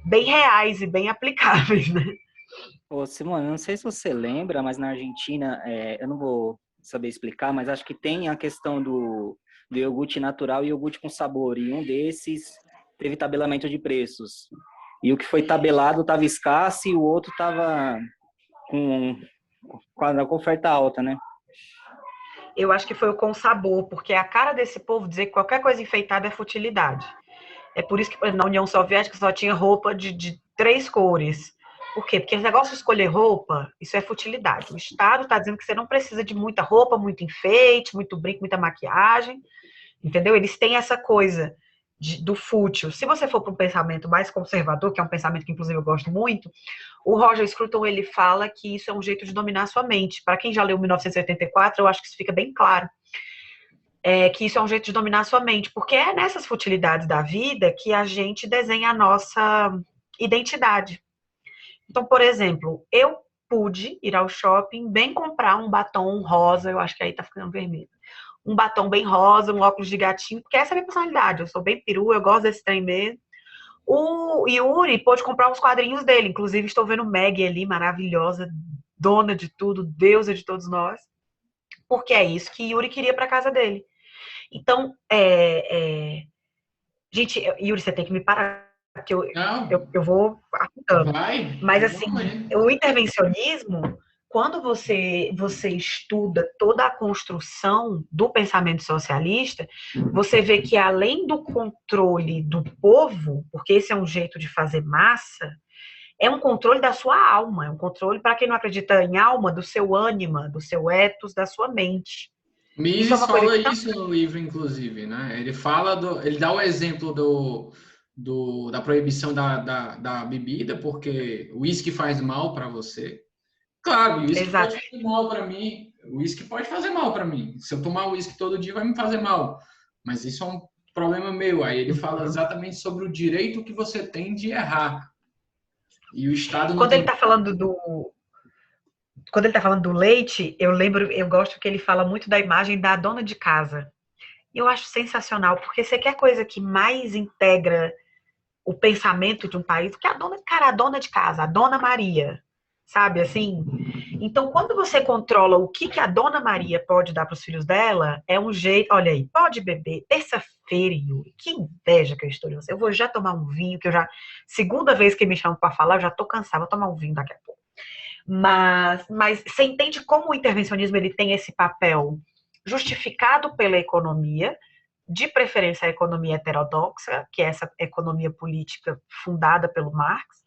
S4: bem reais e bem aplicáveis, né?
S5: Ô, Simone, não sei se você lembra, mas na Argentina, eu não vou saber explicar, mas acho que tem a questão do iogurte natural e iogurte com sabor. E um desses teve tabelamento de preços. E o que foi tabelado estava escasso e o outro estava com a oferta alta, né?
S4: Eu acho que foi o com sabor, porque a cara desse povo dizer que qualquer coisa enfeitada é futilidade. É por isso que na União Soviética só tinha roupa de 3 cores. Por quê? Porque esse negócio de escolher roupa, isso é futilidade. O Estado está dizendo que você não precisa de muita roupa, muito enfeite, muito brinco, muita maquiagem. Entendeu? Eles têm essa coisa do fútil. Se você for para um pensamento mais conservador, que é um pensamento que, inclusive, eu gosto muito, o Roger Scruton, ele fala que isso é um jeito de dominar a sua mente. Para quem já leu 1984, eu acho que isso fica bem claro. Que isso é um jeito de dominar a sua mente, porque é nessas futilidades da vida que a gente desenha a nossa identidade. Então, por exemplo, eu pude ir ao shopping, bem comprar um batom rosa, eu acho que aí tá ficando vermelho. Um batom bem rosa, um óculos de gatinho, porque essa é a minha personalidade, eu sou bem perua, eu gosto desse trem mesmo. O Yuri pôde comprar uns quadrinhos dele, inclusive estou vendo Maggie ali, maravilhosa, dona de tudo, deusa de todos nós, porque é isso que Yuri queria para casa dele. Então, gente, Yuri, você tem que me parar, porque eu vou apontando. Mas, assim, o intervencionismo, quando você estuda toda a construção do pensamento socialista, você vê que, além do controle do povo, porque esse é um jeito de fazer massa, é um controle da sua alma, é um controle, para quem não acredita em alma, do seu ânima, do seu ethos, da sua mente.
S2: Mises fala isso no livro, inclusive, né? Ele dá o exemplo da proibição da bebida, porque o uísque faz mal para você. Claro, o uísque pode fazer mal para mim. O uísque pode fazer mal para mim. Se eu tomar uísque todo dia, vai me fazer mal. Mas isso é um problema meu. Aí ele fala exatamente sobre o direito que você tem de errar. E o Estado não
S4: Quando
S2: tem...
S4: ele está falando do leite, eu gosto que ele fala muito da imagem da dona de casa. E eu acho sensacional, porque você quer coisa que mais integra o pensamento de um país, que a dona de casa, a Dona Maria, sabe assim? Então, quando você controla o que a Dona Maria pode dar para os filhos dela, é um jeito, olha aí, pode beber, terça-feira, Yuri, que inveja que eu estou de você. Eu vou já tomar um vinho, segunda vez que me chamam para falar, eu já estou cansada, vou tomar um vinho daqui a pouco. Mas você entende como o intervencionismo ele tem esse papel justificado pela economia, de preferência a economia heterodoxa, que é essa economia política fundada pelo Marx.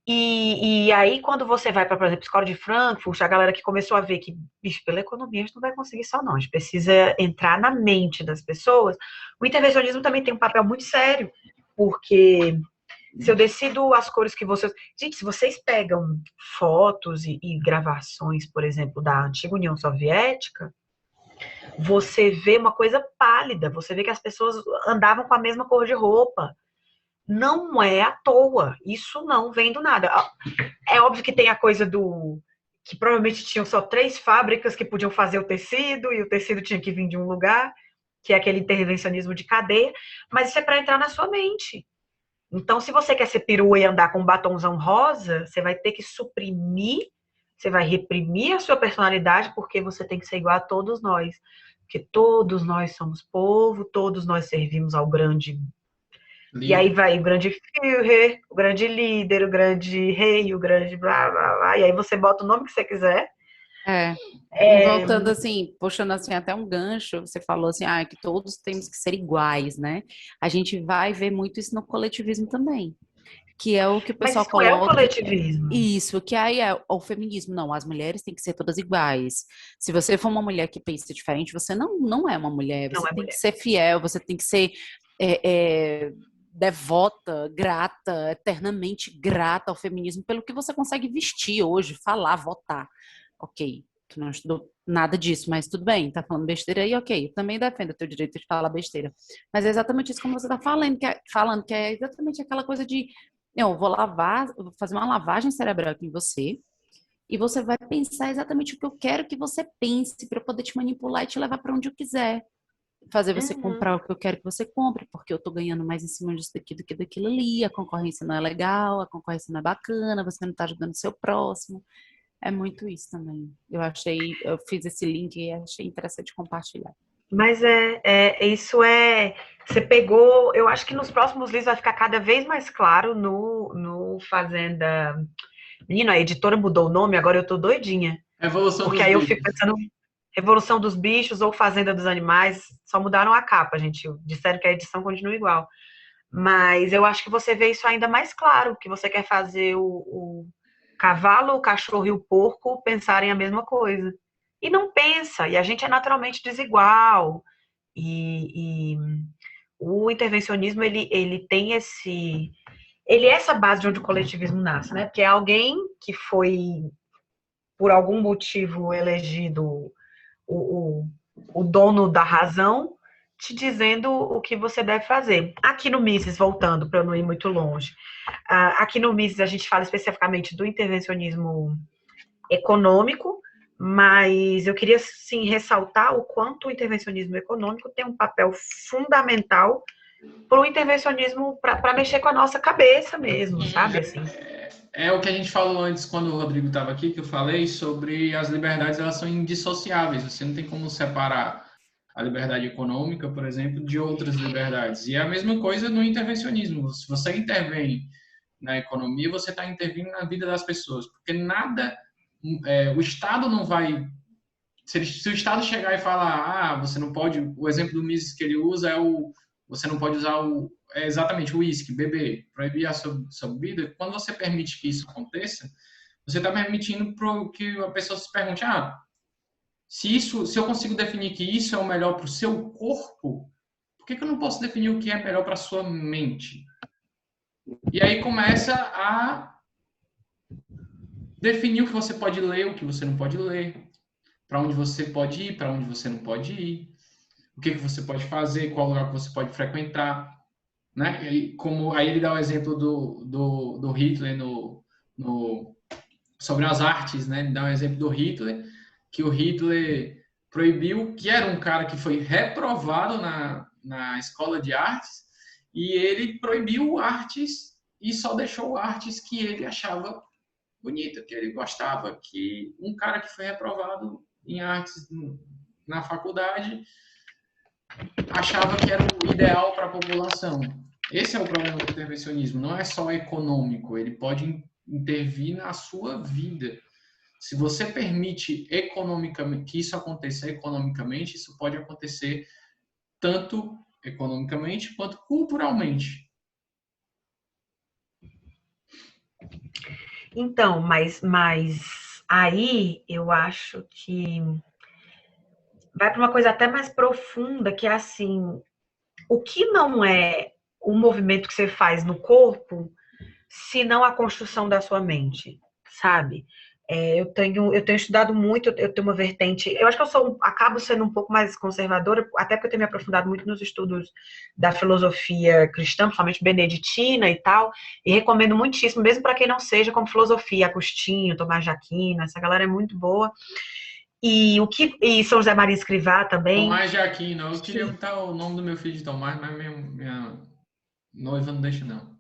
S4: E aí, quando você vai para, por exemplo, a escola de Frankfurt, a galera que começou a ver que, bicho, pela economia a gente não vai conseguir só não, a gente precisa entrar na mente das pessoas. O intervencionismo também tem um papel muito sério, porque se eu decido as cores que vocês... Gente, se vocês pegam fotos e gravações, por exemplo, da antiga União Soviética, você vê uma coisa pálida, você vê que as pessoas andavam com a mesma cor de roupa. Não é à toa, isso não vem do nada. É óbvio que tem a coisa do que provavelmente tinham só 3 fábricas que podiam fazer o tecido e o tecido tinha que vir de um lugar, que é aquele intervencionismo de cadeia, mas isso é para entrar na sua mente. Então, se você quer ser perua e andar com um batonzão rosa, você vai ter que suprimir, você vai reprimir a sua personalidade, porque você tem que ser igual a todos nós. Porque todos nós somos povo, todos nós servimos ao grande. E aí vai o grande Führer, o grande líder, o grande rei, o grande blá blá blá. E aí você bota o nome que você quiser.
S3: E voltando assim, puxando assim até um gancho, você falou assim, que todos temos que ser iguais, né? A gente vai ver muito isso no coletivismo também, que é o que o
S4: Mas
S3: pessoal
S4: isso é o
S3: coloca.
S4: coletivismo.
S3: Isso, que aí é o feminismo. Não, as mulheres têm que ser todas iguais. Se você for uma mulher que pensa diferente, você não é uma mulher.
S4: Não
S3: Você
S4: é
S3: tem que
S4: mulher.
S3: ser fiel, você tem que ser devota, grata, eternamente grata ao feminismo pelo que você consegue vestir hoje, falar, votar. Ok, tu não estudou nada disso, mas tudo bem, tá falando besteira aí, ok. Eu também defendo o teu direito de falar besteira. Mas é exatamente isso como você tá falando, que é exatamente aquela coisa de eu vou fazer uma lavagem cerebral aqui em você, e você vai pensar exatamente o que eu quero que você pense para eu poder te manipular e te levar para onde eu quiser. Fazer você comprar o que eu quero que você compre, porque eu tô ganhando mais em cima disso daqui do que daquilo ali, a concorrência não é legal, a concorrência não é bacana, você não tá ajudando o seu próximo. É muito isso também. Eu fiz esse link e achei interessante compartilhar.
S4: Mas isso você pegou, eu acho que nos próximos livros vai ficar cada vez mais claro no Fazenda. Menino, a editora mudou o nome, agora eu tô doidinha.
S2: Revolução
S4: Porque
S2: dos
S4: aí eu
S2: Bichos.
S4: fico pensando, Revolução dos Bichos ou Fazenda dos Animais, só mudaram a capa, gente. Disseram que a edição continua igual. Mas eu acho que você vê isso ainda mais claro, que você quer fazer o cavalo, o cachorro e o porco pensarem a mesma coisa. E não pensa, e a gente é naturalmente desigual. E o intervencionismo, ele tem ele é essa base de onde o coletivismo nasce, né? Porque é alguém que foi, por algum motivo, elegido o, o dono da razão, te dizendo o que você deve fazer. Aqui no Mises, voltando, para eu não ir muito longe, aqui no Mises a gente fala especificamente do intervencionismo econômico, mas eu queria, sim, ressaltar o quanto o intervencionismo econômico tem um papel fundamental para o intervencionismo, para mexer com a nossa cabeça mesmo, sabe? Assim.
S2: É o que a gente falou antes, quando o Rodrigo estava aqui, que eu falei sobre as liberdades, elas são indissociáveis. Você não tem como separar a liberdade econômica, por exemplo, de outras liberdades. E é a mesma coisa no intervencionismo. Se você intervém na economia, você está intervindo na vida das pessoas. Porque nada... o Estado não vai... Se o Estado chegar e falar, você não pode... O exemplo do Mises que ele usa você não pode usar exatamente o uísque, beber, proibir a sua bebida. Quando você permite que isso aconteça, você está permitindo que a pessoa se pergunte, se eu consigo definir que isso é o melhor para o seu corpo, por que eu não posso definir o que é melhor para a sua mente? E aí começa a definir o que você pode ler, o que você não pode ler, para onde você pode ir, para onde você não pode ir, o que você pode fazer, qual lugar que você pode frequentar, né? Aí ele dá o exemplo do Hitler sobre as artes, né? Ele dá um exemplo do Hitler, que o Hitler proibiu, que era um cara que foi reprovado na escola de artes, e ele proibiu artes e só deixou artes que ele achava bonita, que ele gostava, que um cara que foi reprovado em artes na faculdade achava que era o ideal para a população. Esse é o problema do intervencionismo, não é só econômico, ele pode intervir na sua vida. Se você permite economicamente que isso aconteça economicamente, isso pode acontecer tanto economicamente quanto culturalmente.
S4: Então, mas aí eu acho que vai para uma coisa até mais profunda, que é assim, o que não é o movimento que você faz no corpo, se não a construção da sua mente, sabe? Eu tenho estudado muito, eu tenho uma vertente. Eu acho que acabo sendo um pouco mais conservadora, até porque eu tenho me aprofundado muito nos estudos da filosofia cristã, principalmente beneditina e tal, e recomendo muitíssimo, mesmo para quem não seja, como filosofia, Agostinho, Tomás de Aquino, essa galera é muito boa. E São José Maria Escrivá também.
S2: Tomás de Aquino. Eu queria botar o nome do meu filho de Tomás, mas minha noiva não deixa, não.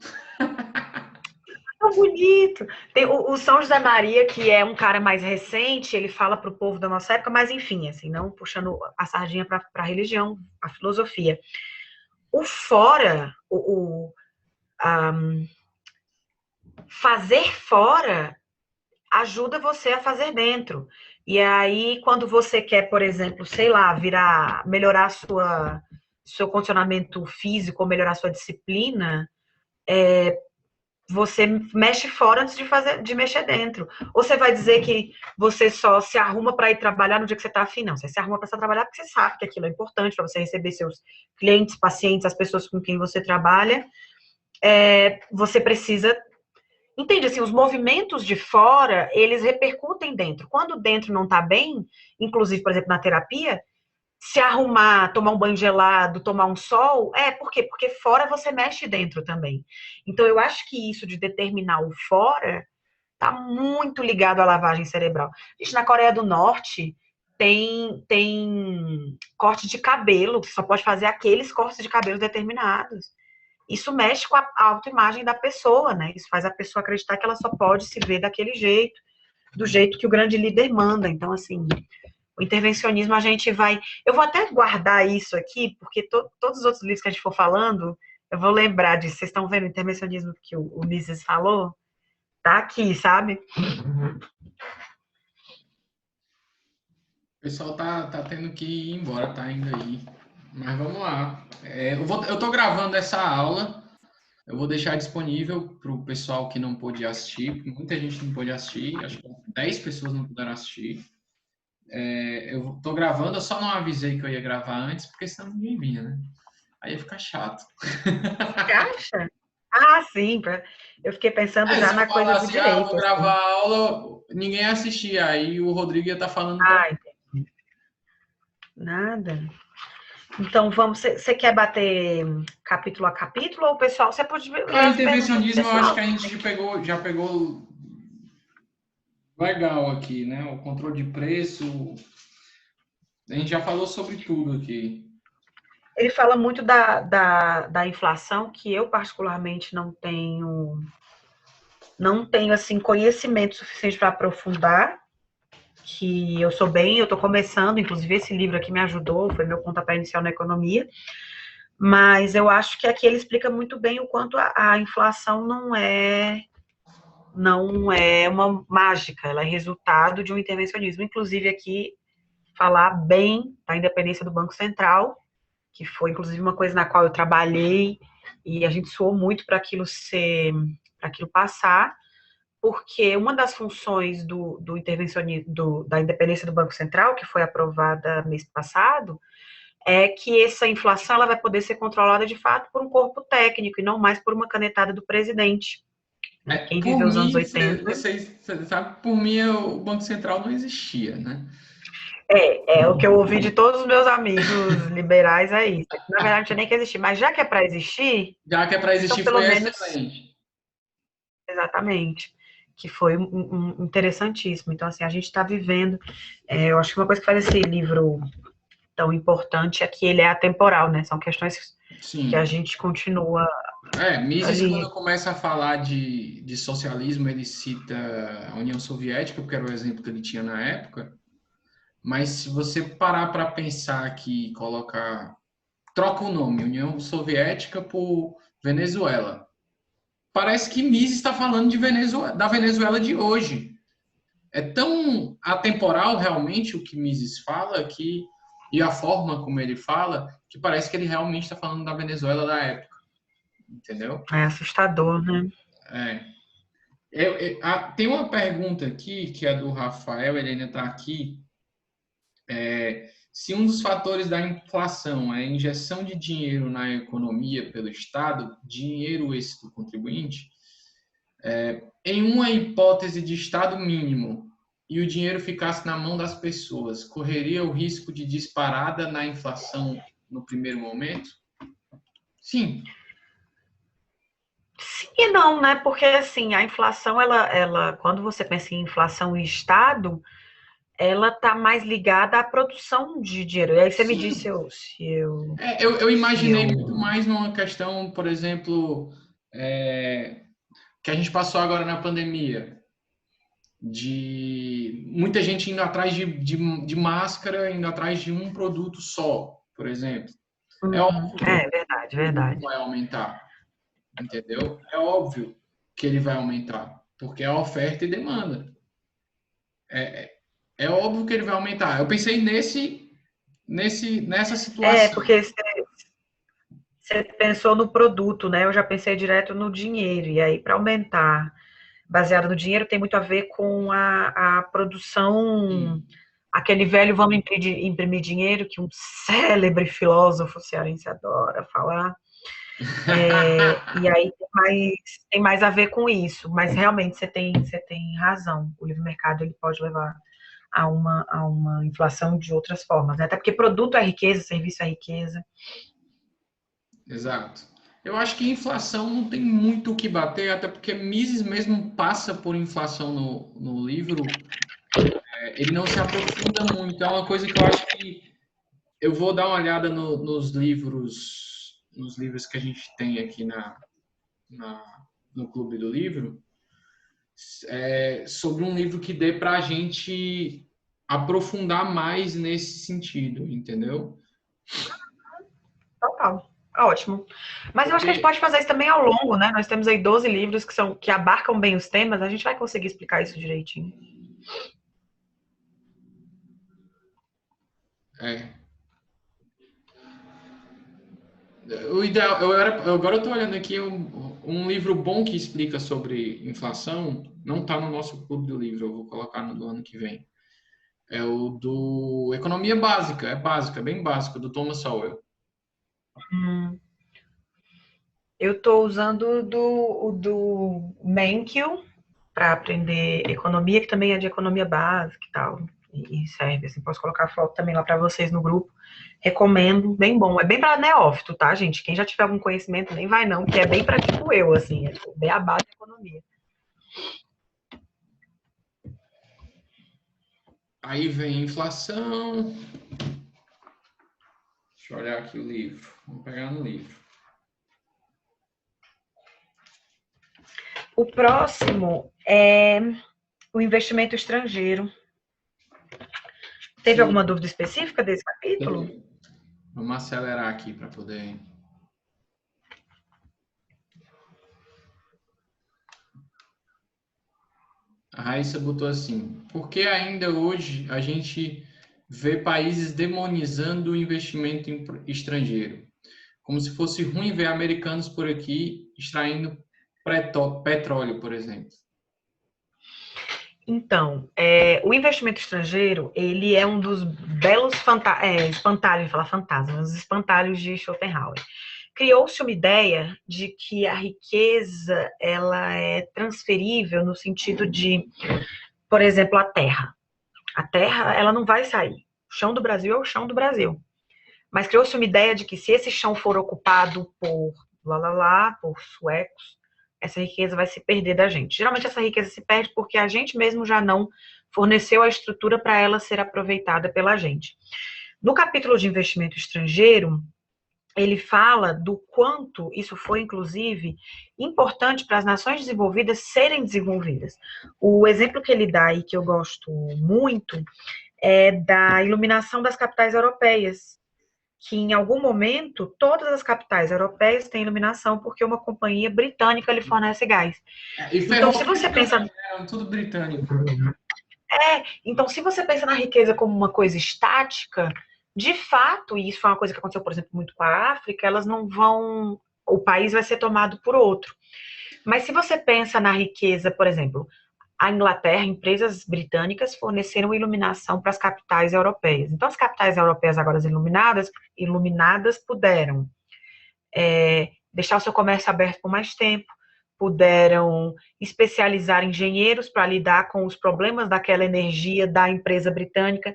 S4: Tão bonito. Tem o São José Maria, que é um cara mais recente, ele fala para o povo da nossa época, mas enfim, assim, não puxando a sardinha para a religião, a filosofia. O fora, fazer fora ajuda você a fazer dentro. E aí, quando você quer, por exemplo, sei lá, melhorar seu condicionamento físico, ou melhorar sua disciplina, você mexe fora antes de mexer dentro. Ou você vai dizer que você só se arruma para ir trabalhar no dia que você está afim? Não, você se arruma para trabalhar porque você sabe que aquilo é importante para você receber seus clientes, pacientes, as pessoas com quem você trabalha. Você precisa... Entende? Assim, os movimentos de fora, eles repercutem dentro. Quando dentro não está bem, inclusive, por exemplo, na terapia, se arrumar, tomar um banho gelado, tomar um sol, por quê? Porque fora você mexe dentro também. Então, eu acho que isso de determinar o fora está muito ligado à lavagem cerebral. Gente, na Coreia do Norte tem corte de cabelo, você só pode fazer aqueles cortes de cabelo determinados. Isso mexe com a autoimagem da pessoa, né? Isso faz a pessoa acreditar que ela só pode se ver daquele jeito, do jeito que o grande líder manda. Então, assim, o intervencionismo a gente vai... Eu vou até guardar isso aqui, porque todos os outros livros que a gente for falando, eu vou lembrar disso. Vocês estão vendo o intervencionismo que o Mises falou? Tá aqui, sabe?
S2: O pessoal tá tendo que ir embora, tá indo aí. Mas vamos lá. Eu tô gravando essa aula. Eu vou deixar disponível para o pessoal que não pôde assistir. Muita gente não pôde assistir. Acho que 10 pessoas não puderam assistir. Eu tô gravando. Eu só não avisei que eu ia gravar antes, porque senão ninguém vinha, né? Aí ia ficar chato.
S4: Você acha? Ah, sim. Eu fiquei pensando já na coisa do
S2: assim,
S4: direito.
S2: eu vou gravar a aula, ninguém assistia. Aí o Rodrigo ia estar falando...
S4: entendi. Nada. Então, você quer bater capítulo a capítulo ou o pessoal... Você pode ver.
S2: O intervencionismo, eu acho que a gente já pegou legal aqui, né? O controle de preço. A gente já falou sobre tudo aqui.
S4: Ele fala muito da inflação, que eu particularmente não tenho assim, conhecimento suficiente para aprofundar, que eu estou começando, inclusive esse livro aqui me ajudou, foi meu pontapé inicial na economia, mas eu acho que aqui ele explica muito bem o quanto a inflação não é uma mágica, ela é resultado de um intervencionismo. Inclusive aqui falar bem da independência do Banco Central, que foi inclusive uma coisa na qual eu trabalhei e a gente suou muito para aquilo passar, porque uma das funções do intervencionismo, da independência do Banco Central, que foi aprovada mês passado, é que essa inflação ela vai poder ser controlada de fato por um corpo técnico e não mais por uma canetada do presidente. Quem viveu os anos 80...
S2: Vocês sabem, por mim o Banco Central não existia, né?
S4: É o que eu ouvi de todos os meus amigos liberais é isso. Na verdade, não tinha nem que existir, mas já que é para existir...
S2: Já que é para existir, então, foi excelente.
S4: Exatamente. Que foi interessantíssimo. Então, assim, a gente está vivendo... eu acho que uma coisa que faz esse livro tão importante é que ele é atemporal, né? São questões que a gente continua...
S2: Mises, quando começa a falar de socialismo, ele cita a União Soviética, porque era o exemplo que ele tinha na época. Mas se você parar para pensar aqui, troca o nome, União Soviética por Venezuela. Parece que Mises está falando da Venezuela de hoje. É tão atemporal realmente o que Mises fala e a forma como ele fala, que parece que ele realmente está falando da Venezuela da época. Entendeu?
S4: É assustador, né?
S2: Tem uma pergunta aqui, que é do Rafael, ele ainda está aqui. Se um dos fatores da inflação é a injeção de dinheiro na economia pelo Estado, dinheiro esse do contribuinte, em uma hipótese de Estado mínimo, e o dinheiro ficasse na mão das pessoas, correria o risco de disparada na inflação no primeiro momento? Sim.
S4: Sim e não, né? Porque assim, a inflação, quando você pensa em inflação e Estado, ela tá mais ligada à produção de dinheiro. E aí você me
S2: Sim.
S4: disse
S2: Eu imaginei muito mais numa questão, por exemplo, que a gente passou agora na pandemia, de muita gente indo atrás de máscara, indo atrás de um produto só, por exemplo. É óbvio que o
S4: verdade,
S2: produto
S4: verdade.
S2: vai aumentar, entendeu? É óbvio que ele vai aumentar, porque é oferta e demanda. É óbvio que ele vai aumentar. Eu pensei nessa situação.
S4: Porque você pensou no produto, né? Eu já pensei direto no dinheiro. E aí, para aumentar, baseado no dinheiro, tem muito a ver com a produção, aquele velho vamos imprimir dinheiro, que um célebre filósofo cearense adora falar. E aí tem mais a ver com isso. Mas realmente você tem razão. O livre mercado ele pode levar a uma inflação de outras formas, né? Até porque produto é riqueza, serviço é riqueza.
S2: Exato. Eu acho que inflação não tem muito o que bater, até porque Mises mesmo passa por inflação no livro. Ele não se aprofunda muito. É uma coisa que eu acho que eu vou dar uma olhada nos livros que a gente tem aqui no Clube do Livro, sobre um livro que dê para a gente aprofundar mais nesse sentido, entendeu?
S4: Total. Ótimo. Mas eu acho que a gente pode fazer isso também ao longo, né? Nós temos aí 12 livros que abarcam bem os temas, a gente vai conseguir explicar isso direitinho.
S2: O ideal, agora eu estou olhando aqui um livro bom que explica sobre inflação, não está no nosso clube do livro, eu vou colocar no ano que vem. É o do Economia Básica, bem básico, do Thomas Sowell.
S4: Eu estou usando o do Menkil para aprender economia, que também é de economia básica e tal. E serve, assim, posso colocar a foto também lá para vocês no grupo. Recomendo, bem bom. É bem para neófito, tá, gente? Quem já tiver algum conhecimento, nem vai não, que é bem para tipo eu, assim, é tipo, bem a base da economia.
S2: Aí vem inflação. Deixa eu olhar aqui o livro. Vamos pegar no livro.
S4: O próximo é o investimento estrangeiro. Teve alguma dúvida específica desse capítulo?
S2: Vamos acelerar aqui para poder... A Raíssa botou assim: por que ainda hoje a gente vê países demonizando o investimento estrangeiro? Como se fosse ruim ver americanos por aqui extraindo petróleo, por exemplo.
S4: Então, o investimento estrangeiro, ele é um dos belos espantalhos, falar fantasmas, os espantalhos de Schopenhauer. Criou-se uma ideia de que a riqueza, ela é transferível no sentido de, por exemplo, a terra. A terra, ela não vai sair. O chão do Brasil é o chão do Brasil. Mas criou-se uma ideia de que se esse chão for ocupado por por suecos, essa riqueza vai se perder da gente. Geralmente essa riqueza se perde porque a gente mesmo já não forneceu a estrutura para ela ser aproveitada pela gente. No capítulo de investimento estrangeiro, ele fala do quanto isso foi, inclusive, importante para as nações desenvolvidas serem desenvolvidas. O exemplo que ele dá e que eu gosto muito é da iluminação das capitais europeias, que em algum momento todas as capitais europeias têm iluminação porque uma companhia britânica lhe fornece gás.
S2: Então, se você pensa... tudo britânico.
S4: Então, se você pensa na riqueza como uma coisa estática, de fato, e isso foi uma coisa que aconteceu, por exemplo, muito com a África, elas não vão... O país vai ser tomado por outro. Mas se você pensa na riqueza, por exemplo, a Inglaterra, empresas britânicas forneceram iluminação para as capitais europeias. Então, as capitais europeias agora iluminadas puderam deixar o seu comércio aberto por mais tempo, puderam especializar engenheiros para lidar com os problemas daquela energia da empresa britânica.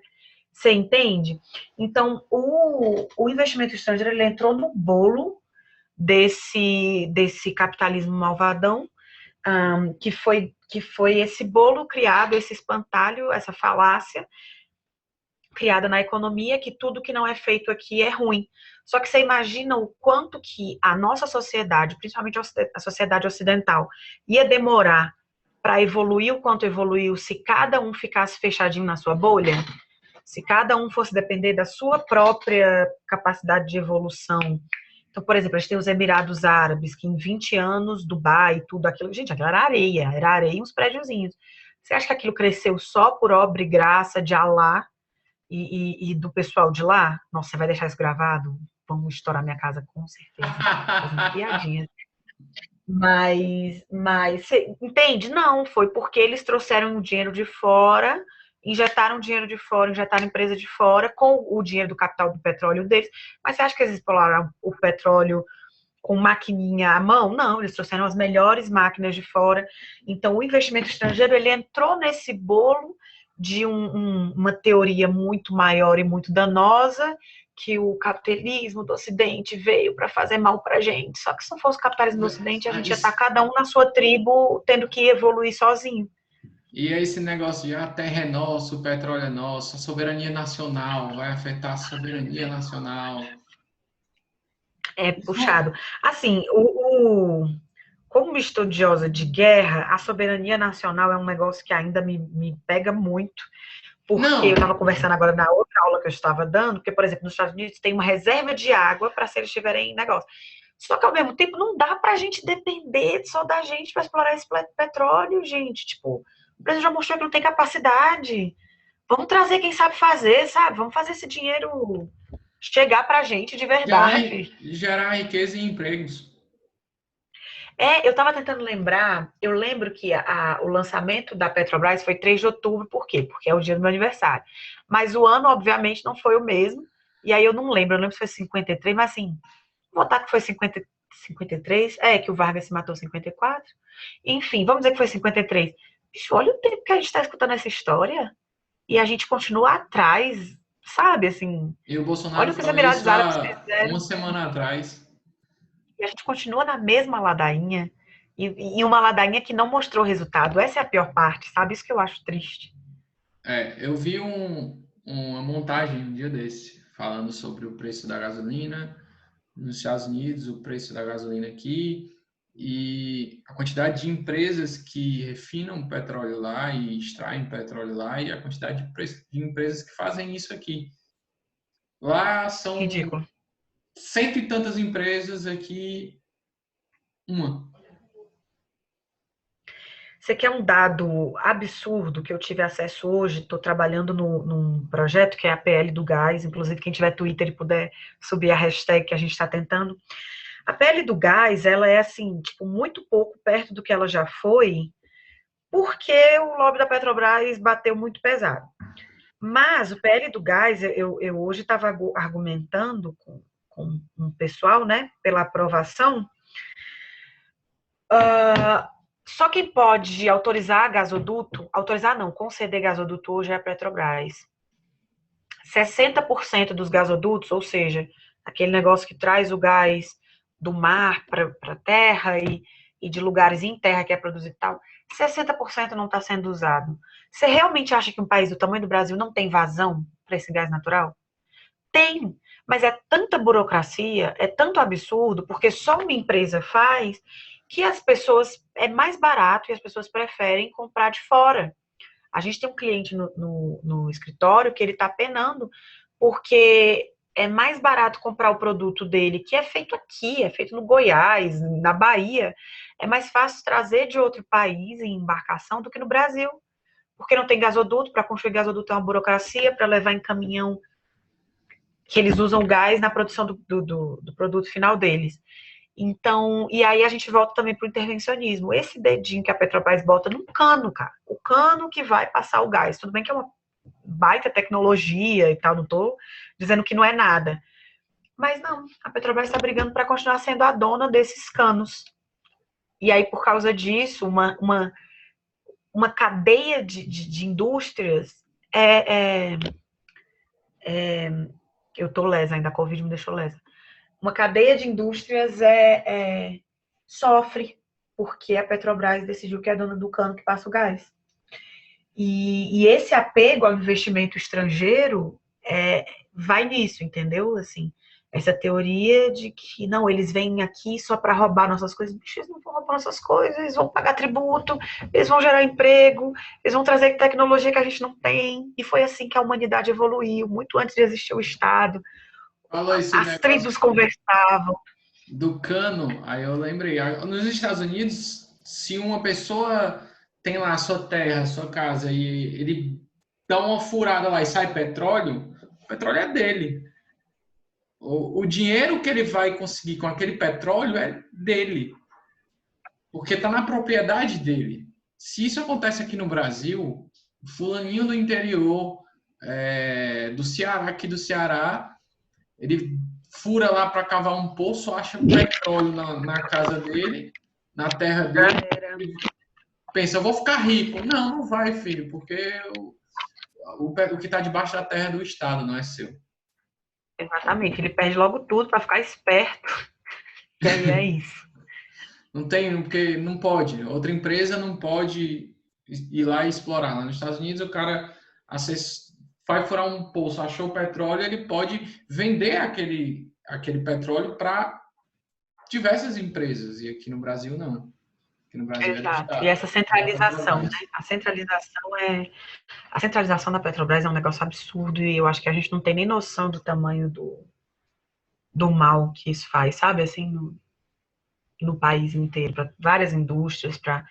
S4: Você entende? Então, o investimento estrangeiro ele entrou no bolo desse capitalismo malvadão, que foi esse bolo criado, esse espantalho, essa falácia criada na economia, que tudo que não é feito aqui é ruim. Só que você imagina o quanto que a nossa sociedade, principalmente a sociedade ocidental, ia demorar para evoluir o quanto evoluiu se cada um ficasse fechadinho na sua bolha? Se cada um fosse depender da sua própria capacidade de evolução. Então, por exemplo, a gente tem os Emirados Árabes, que em 20 anos, Dubai, tudo aquilo, gente, aquilo era areia e uns prédiozinhos. Você acha que aquilo cresceu só por obra e graça de Alá e do pessoal de lá? Nossa, você vai deixar isso gravado? Vamos estourar minha casa, com certeza. Fazendo piadinha. Mas você entende? Não, foi porque eles trouxeram o dinheiro de fora, injetaram dinheiro de fora, injetaram empresa de fora com o dinheiro do capital do petróleo deles. Mas você acha que eles exploraram o petróleo com maquininha à mão? Não, eles trouxeram as melhores máquinas de fora. Então, o investimento estrangeiro, ele entrou nesse bolo de uma teoria muito maior e muito danosa, que o capitalismo do Ocidente veio para fazer mal para a gente. Só que se não fosse o capitalismo do Ocidente, a gente ia estar cada um na sua tribo, tendo que evoluir sozinho.
S2: E esse negócio de a terra é nossa, o petróleo é nosso, a soberania nacional, vai afetar a soberania nacional.
S4: É puxado. Assim, como estudiosa de guerra, a soberania nacional é um negócio que ainda me pega muito, porque
S2: Não.
S4: eu estava conversando agora na outra aula que eu estava dando, porque, por exemplo, nos Estados Unidos tem uma reserva de água para se eles tiverem em negócio. Só que, ao mesmo tempo, não dá para a gente depender só da gente para explorar esse petróleo, gente. Tipo, o Brasil já mostrou que não tem capacidade. Vamos trazer quem sabe fazer, sabe? Vamos fazer esse dinheiro chegar para a gente de verdade.
S2: Gerar riqueza e empregos.
S4: Eu estava tentando lembrar, eu lembro que o lançamento da Petrobras foi 3 de outubro, por quê? Porque é o dia do meu aniversário. Mas o ano, obviamente, não foi o mesmo, e aí eu não lembro se foi 53, mas assim, vou botar que foi 53, que o Vargas se matou em 54. Enfim, vamos dizer que foi 53. Bicho, olha o tempo que a gente está escutando essa história, e a gente continua atrás, sabe, assim...
S2: E o Bolsonaro
S4: olha o que os
S2: falou
S4: Emirados
S2: isso
S4: Árabes
S2: há
S4: fizeram.
S2: uma semana atrás.
S4: E a gente continua na mesma ladainha, e uma ladainha que não mostrou resultado. Essa é a pior parte, sabe? Isso que eu acho triste.
S2: Eu vi uma montagem um dia desse, falando sobre o preço da gasolina nos Estados Unidos, o preço da gasolina aqui, e a quantidade de empresas que refinam petróleo lá e extraem petróleo lá, e a quantidade de empresas que fazem isso aqui. Lá são
S4: Ridículo.
S2: 100 e tantas empresas, aqui uma.
S4: Você quer um dado absurdo que eu tive acesso hoje? Estou trabalhando num projeto que é a PL do Gás. Inclusive, quem tiver Twitter e puder subir a hashtag que a gente está tentando. A PL do Gás, ela é assim, tipo, muito pouco perto do que ela já foi, porque o lobby da Petrobras bateu muito pesado. Mas o PL do Gás, eu hoje estava argumentando com um pessoal, né, pela aprovação. Só quem pode autorizar gasoduto, autorizar não, conceder gasoduto hoje é a Petrobras. 60% dos gasodutos, ou seja, aquele negócio que traz o gás do mar para a terra e de lugares em terra que é produzido e tal, 60% não está sendo usado. Você realmente acha que um país do tamanho do Brasil não tem vazão para esse gás natural? Tem, mas é tanta burocracia, é tanto absurdo, porque só uma empresa faz, que as pessoas, é mais barato e as pessoas preferem comprar de fora. A gente tem um cliente no escritório que ele está penando, porque é mais barato comprar o produto dele, que é feito aqui, é feito no Goiás, na Bahia. É mais fácil trazer de outro país em embarcação do que no Brasil, porque não tem gasoduto. Para construir gasoduto é uma burocracia, para levar em caminhão, que eles usam gás na produção do produto final deles. Então, e aí a gente volta também para o intervencionismo. Esse dedinho que a Petrobras bota no cano, cara. O cano que vai passar o gás. Tudo bem que é uma baita tecnologia e tal, não estou dizendo que não é nada. Mas não, a Petrobras está brigando para continuar sendo a dona desses canos. E aí, por causa disso, uma cadeia de indústrias eu tô lesa ainda, a Covid me deixou lesa. Uma cadeia de indústrias sofre porque a Petrobras decidiu que é dona do cano que passa o gás. E esse apego ao investimento estrangeiro vai nisso, entendeu? Assim, essa teoria de que não, eles vêm aqui só para roubar nossas coisas. Bicho, eles não vão roubar nossas coisas, eles vão pagar tributo, eles vão gerar emprego, eles vão trazer tecnologia que a gente não tem. E foi assim que a humanidade evoluiu, muito antes de existir o Estado.
S2: Falou esse
S4: As
S2: negócio
S4: tribos conversavam.
S2: do cano, aí eu lembrei. Nos Estados Unidos, se uma pessoa tem lá a sua terra, a sua casa, e ele dá uma furada lá e sai petróleo, o petróleo é dele. O dinheiro que ele vai conseguir com aquele petróleo é dele, porque está na propriedade dele. Se isso acontece aqui no Brasil, o fulaninho do interior, do Ceará, aqui do Ceará, ele fura lá para cavar um poço, acha petróleo na casa dele, na terra dele, pensa, eu vou ficar rico. Não, não vai, filho, porque o que está debaixo da terra é do Estado, não é seu.
S4: Exatamente, ele perde logo tudo para ficar esperto. E aí é isso.
S2: Não tem, porque não pode. Outra empresa não pode ir lá e explorar. Lá nos Estados Unidos, o cara vai furar um poço, achou petróleo, ele pode vender aquele petróleo para diversas empresas. E aqui no Brasil, não. Aqui no Brasil
S4: Exato. E essa centralização, né? A centralização da Petrobras é um negócio absurdo e eu acho que a gente não tem nem noção do tamanho do mal que isso faz, sabe? Assim, no país inteiro, para várias indústrias, para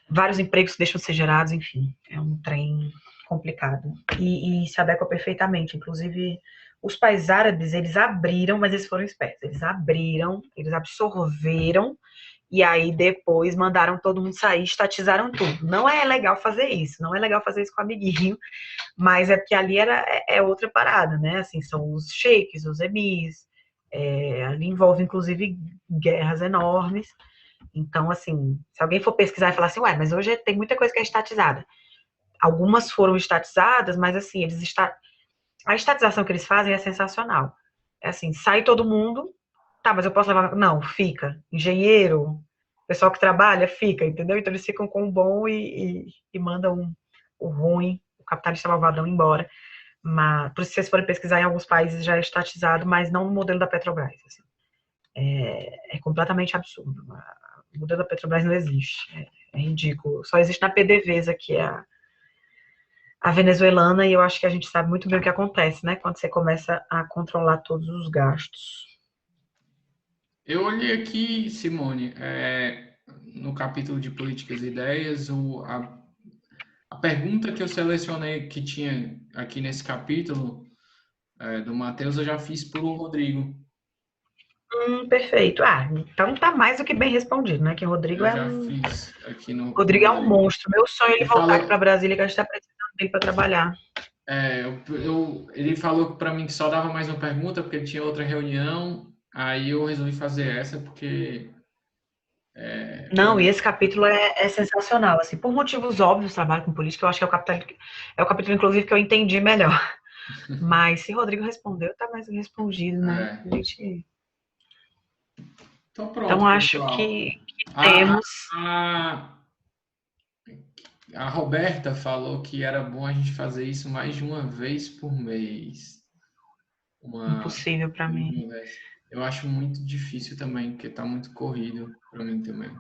S4: vários empregos que deixam de ser gerados, enfim, é um trem complicado. E se adequa perfeitamente. Inclusive, os países árabes, eles abriram, mas eles foram espertos. Eles abriram, eles absorveram, e aí depois mandaram todo mundo sair, estatizaram tudo. Não é legal fazer isso, não é legal fazer isso com o amiguinho, mas é porque ali é outra parada, né? Assim, são os sheiks, os emirs, ali envolve, inclusive, guerras enormes. Então, assim, se alguém for pesquisar e falar assim, ué, mas hoje tem muita coisa que é estatizada. Algumas foram estatizadas, mas assim, a estatização que eles fazem é sensacional. É assim, sai todo mundo, tá, mas eu posso levar... Não, fica. Engenheiro, pessoal que trabalha, fica, entendeu? Então eles ficam com o bom e mandam o ruim, o capitalista malvadão embora. Mas, por isso, se vocês forem pesquisar, em alguns países já é estatizado, mas não no modelo da Petrobras. Assim. É completamente absurdo. O modelo da Petrobras não existe. É ridículo. Só existe na PDVSA, que é a venezuelana, e eu acho que a gente sabe muito bem o que acontece, né? Quando você começa a controlar todos os gastos.
S2: Eu olhei aqui, Simone, no capítulo de Políticas e Ideias, a pergunta que eu selecionei que tinha aqui nesse capítulo do Matheus, eu já fiz para o Rodrigo.
S4: Perfeito. Então tá mais do que bem respondido, né? Que o Rodrigo
S2: fiz aqui no...
S4: Rodrigo é um monstro. Meu sonho é ele voltar aqui para Brasília, que a gente está precisando dele para trabalhar.
S2: Ele falou para mim que só dava mais uma pergunta, porque ele tinha outra reunião, aí eu resolvi fazer essa, porque...
S4: Não, e esse capítulo é sensacional, assim, por motivos óbvios, trabalho com política, eu acho que é o capítulo, inclusive, que eu entendi melhor. Mas se Rodrigo respondeu, tá mais respondido, né?
S2: Então, pronto,
S4: então acho
S2: pessoal.
S4: que temos...
S2: A Roberta falou que era bom a gente fazer isso mais de uma vez por mês.
S4: Impossível para mim.
S2: Eu acho muito difícil também, porque tá muito corrido para mim também.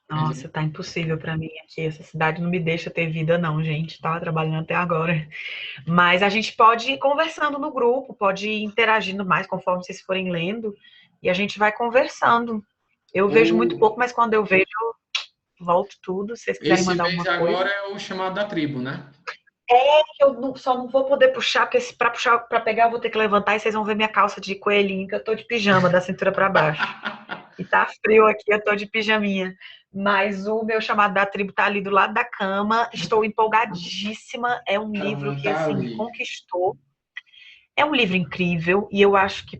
S4: Nossa, tá impossível para mim aqui. Essa cidade não me deixa ter vida, não, gente. Tava trabalhando até agora. Mas a gente pode ir conversando no grupo, pode ir interagindo mais conforme vocês forem lendo, e a gente vai conversando. Eu vejo muito pouco, mas quando eu vejo, eu volto tudo. Se vocês quiserem mandar alguma coisa.
S2: Esse mês agora é o chamado da tribo, né?
S4: Eu só não vou poder puxar, porque para pegar eu vou ter que levantar e vocês vão ver minha calça de coelhinho, que eu tô de pijama da cintura para baixo. E tá frio aqui, eu tô de pijaminha. Mas o meu chamado da tribo tá ali do lado da cama. Estou empolgadíssima. É um livro que assim me conquistou. É um livro incrível e eu acho que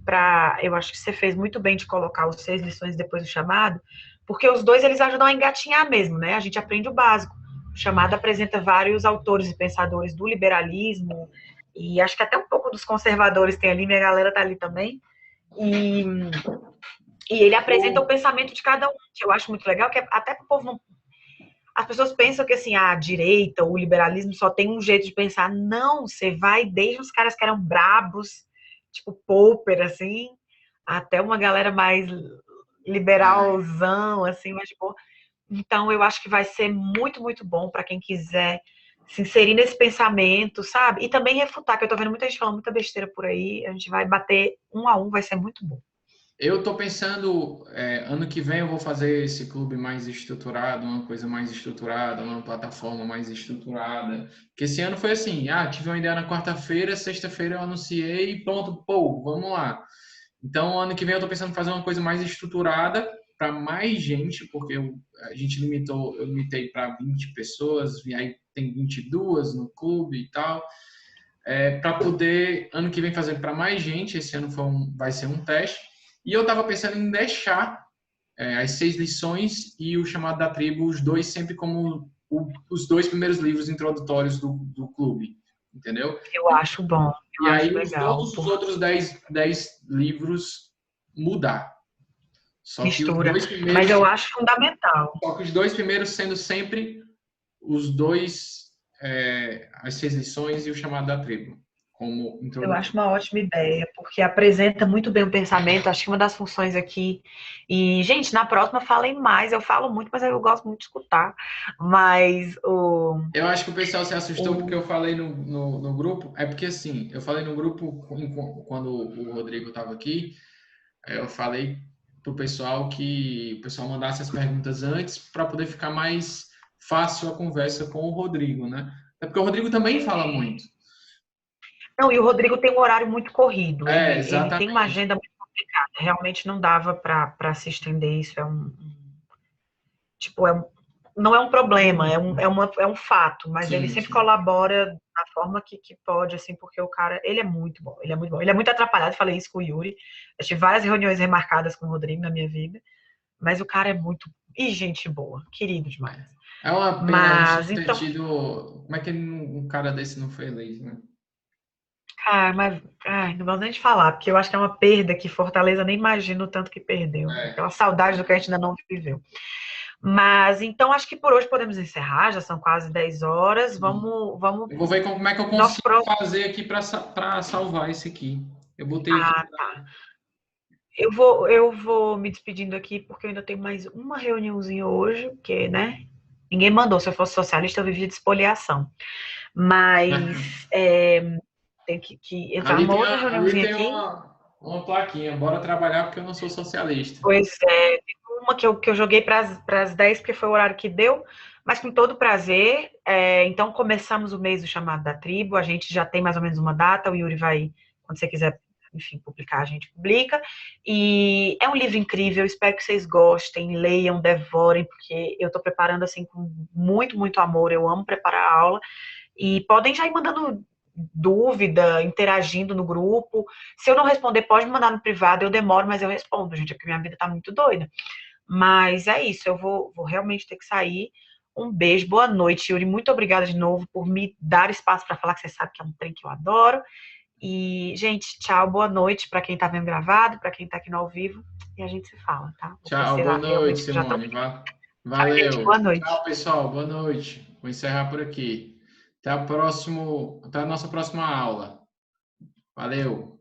S4: você fez muito bem de colocar os 6 lições depois do chamado, porque os dois eles ajudam a engatinhar mesmo, né? A gente aprende o básico. O Chamado apresenta vários autores e pensadores do liberalismo, e acho que até um pouco dos conservadores tem ali, minha galera tá ali também. E ele apresenta o pensamento de cada um, que eu acho muito legal, que até que o povo não... As pessoas pensam que assim, a direita, o liberalismo só tem um jeito de pensar. Não, você vai desde os caras que eram brabos, tipo Popper, assim, até uma galera mais liberalzão, assim, mas tipo... Então, eu acho que vai ser muito, muito bom para quem quiser se inserir nesse pensamento, sabe? E também refutar, que eu tô vendo muita gente falando muita besteira por aí. A gente vai bater 1 a 1, vai ser muito bom.
S2: Eu estou pensando, ano que vem eu vou fazer esse clube mais estruturado, uma coisa mais estruturada, uma plataforma mais estruturada. Porque esse ano foi assim, tive uma ideia na quarta-feira, sexta-feira eu anunciei e pronto, pô, vamos lá. Então, ano que vem eu estou pensando em fazer uma coisa mais estruturada para mais gente, porque eu limitei para 20 pessoas, e aí tem 22 no clube e tal, para poder, ano que vem, fazer para mais gente. Esse ano vai ser um teste. E eu estava pensando em deixar as 6 lições e o Chamado da Tribo, os dois sempre como os 2 primeiros livros introdutórios do clube, entendeu?
S4: Eu acho bom,
S2: E aí
S4: legal.
S2: todos os outros 10 livros mudar. Só
S4: Mistura.
S2: Que os 2 primeiros,
S4: mas eu acho fundamental.
S2: Só que os 2 primeiros sendo sempre os 2, as 6 lições e o Chamado da Tribo. Como
S4: Eu acho uma ótima ideia, porque apresenta muito bem o pensamento, acho que uma das funções aqui. E, gente, na próxima falem mais, eu falo muito, mas eu gosto muito de escutar. Mas
S2: eu acho que o pessoal se assustou porque eu falei no grupo. É porque, assim, eu falei no grupo quando o Rodrigo estava aqui, eu falei pro pessoal que o pessoal mandasse as perguntas antes para poder ficar mais fácil a conversa com o Rodrigo, né? É porque o Rodrigo também fala muito.
S4: Não, e o Rodrigo tem um horário muito corrido. Ele tem uma agenda muito complicada. Realmente não dava para se estender isso. Não é um problema, é um fato, mas
S2: Sim,
S4: ele sempre
S2: sim.
S4: colabora da forma que pode, assim, porque o cara, ele é muito bom, ele é muito bom. Ele é muito atrapalhado, falei isso com o Yuri. Eu tive várias reuniões remarcadas com o Rodrigo na minha vida, mas o cara é muito... E gente boa, querido demais.
S2: É uma pena
S4: Mas,
S2: a gente
S4: então...
S2: ter tido... Como é que um cara desse não foi eleito, né?
S4: Não vou nem te falar, porque eu acho que é uma perda que Fortaleza nem imagina o tanto que perdeu. Aquela saudade do que a gente ainda não viveu. Mas, então, acho que por hoje podemos encerrar, já são quase 10 horas. Vamos...
S2: Eu vou ver como é que eu consigo fazer aqui para salvar esse aqui. Eu botei aqui.
S4: Tá. Eu vou me despedindo aqui, porque eu ainda tenho mais uma reuniãozinha hoje, porque, né? Ninguém mandou. Se eu fosse socialista, eu vivia de espoliação. Mas tem que entrar numa outra reuniãozinha aqui.
S2: Uma plaquinha, bora trabalhar porque eu não sou socialista.
S4: Pois é, tem uma que eu joguei para as 10, porque foi o horário que deu, mas com todo prazer. Então, começamos o mês do Chamado da Tribo, a gente já tem mais ou menos uma data, o Yuri vai, quando você quiser, enfim, publicar, a gente publica. E é um livro incrível, espero que vocês gostem, leiam, devorem, porque eu estou preparando, assim, com muito, muito amor, eu amo preparar a aula. E podem já ir mandando dúvida, interagindo no grupo. Se eu não responder, pode me mandar no privado, eu demoro, mas eu respondo, gente, porque minha vida tá muito doida. Mas é isso, eu vou realmente ter que sair. Um beijo, boa noite, Yuri. Muito obrigada de novo por me dar espaço para falar, que você sabe que é um trem que eu adoro. E, gente, tchau, boa noite para quem tá vendo gravado, para quem tá aqui no ao vivo. E a gente se fala, tá?
S2: Tchau, boa noite, Simone. Valeu.
S4: Gente, boa noite.
S2: Tchau, pessoal, boa noite. Vou encerrar por aqui. Até a nossa próxima aula. Valeu.